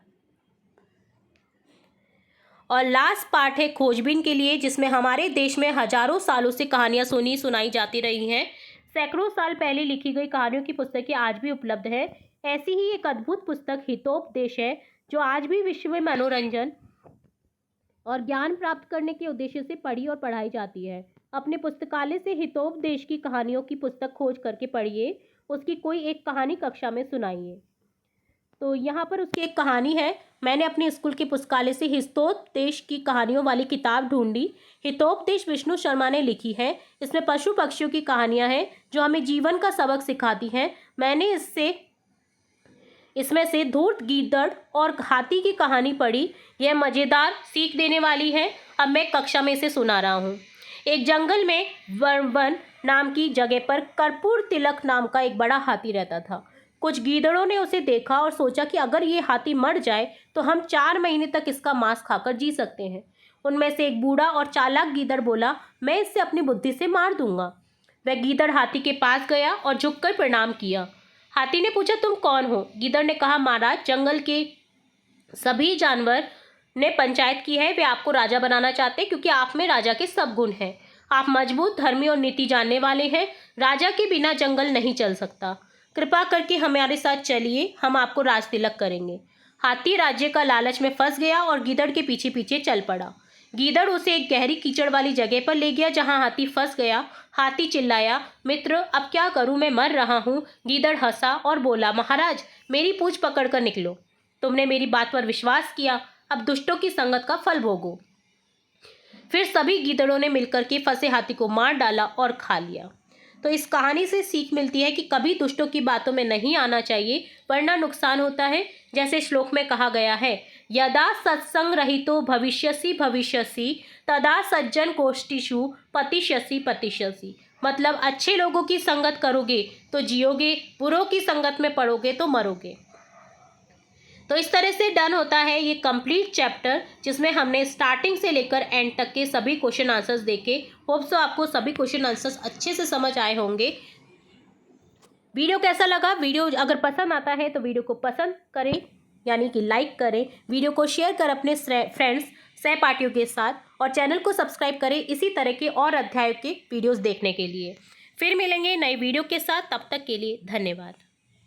और लास्ट पार्ट है खोजबीन के लिए, जिसमें हमारे देश में हजारों सालों से कहानियां सुनाई जाती रही हैं। सैकड़ों साल पहले लिखी गई कहानियों की पुस्तकें आज भी उपलब्ध है। ऐसी ही एक अद्भुत पुस्तक हितोपदेश है, जो आज भी विश्व में मनोरंजन और ज्ञान प्राप्त करने के उद्देश्य से पढ़ी और पढ़ाई जाती है। अपने पुस्तकालय से हितोपदेश की कहानियों की पुस्तक खोज करके पढ़िए, उसकी कोई एक कहानी कक्षा में सुनाइए। तो यहाँ पर उसकी एक कहानी है। मैंने अपने स्कूल के पुस्तकालय से हितोपदेश की कहानियों वाली किताब ढूंढी। हितोपदेश विष्णु शर्मा ने लिखी है। इसमें पशु पक्षियों की कहानियाँ हैं जो हमें जीवन का सबक सिखाती हैं। मैंने इसमें से धूर्त गीदड़ और हाथी की कहानी पढ़ी। यह मज़ेदार सीख देने वाली है। अब मैं कक्षा में इसे सुना रहा हूँ। एक जंगल में वन नाम की जगह पर कर्पूर तिलक नाम का एक बड़ा हाथी रहता था। कुछ गीदड़ों ने उसे देखा और सोचा कि अगर ये हाथी मर जाए तो हम 4 महीने तक इसका मांस खाकर जी सकते हैं। उनमें से एक बूढ़ा और चालाक गीदड़ बोला, मैं इसे अपनी बुद्धि से मार दूंगा। वह गीदड़ हाथी के पास गया और झुककर प्रणाम किया। हाथी ने पूछा, तुम कौन हो? गीदड़ ने कहा, महाराज, जंगल के सभी जानवर ने पंचायत की है। वे आपको राजा बनाना चाहते हैं क्योंकि आप में राजा के सब गुण हैं। आप मजबूत, धर्मी और नीति जानने वाले हैं। राजा के बिना जंगल नहीं चल सकता। कृपा करके हमारे साथ चलिए, हम आपको राज तिलक करेंगे। हाथी राज्य का लालच में फंस गया और गीदड़ के पीछे पीछे चल पड़ा। गीदड़ उसे एक गहरी कीचड़ वाली जगह पर ले गया जहां हाथी फंस गया। हाथी चिल्लाया, मित्र, अब क्या करूं, मैं मर रहा हूं। गीदड़ हंसा और बोला, महाराज, मेरी पूंछ पकड़कर निकलो। तुमने मेरी बात पर विश्वास किया, अब दुष्टों की संगत का फल भोगो। फिर सभी गीदड़ों ने मिलकर के फंसे हाथी को मार डाला और खा लिया। तो इस कहानी से सीख मिलती है कि कभी दुष्टों की बातों में नहीं आना चाहिए, वरना नुकसान होता है। जैसे श्लोक में कहा गया है, यदा सत्संग रहितो भविष्यसि भविष्यसि तदा सज्जन कोष्ठिषु पतिष्यसि पतिष्यसि। मतलब अच्छे लोगों की संगत करोगे तो जियोगे, बुरों की संगत में पड़ोगे तो मरोगे। तो इस तरह से डन होता है ये कंप्लीट चैप्टर, जिसमें हमने स्टार्टिंग से लेकर एंड तक के सभी क्वेश्चन आंसर्स देखे। होप सो आपको सभी क्वेश्चन आंसर्स अच्छे से समझ आए होंगे। वीडियो कैसा लगा? वीडियो अगर पसंद आता है तो वीडियो को पसंद करें, यानी कि लाइक करें। वीडियो को शेयर कर अपने फ्रेंड्स, सहपाठियों के साथ, और चैनल को सब्सक्राइब करें इसी तरह के और अध्यायों के वीडियोज़ देखने के लिए। फिर मिलेंगे नए वीडियो के साथ, तब तक के लिए धन्यवाद।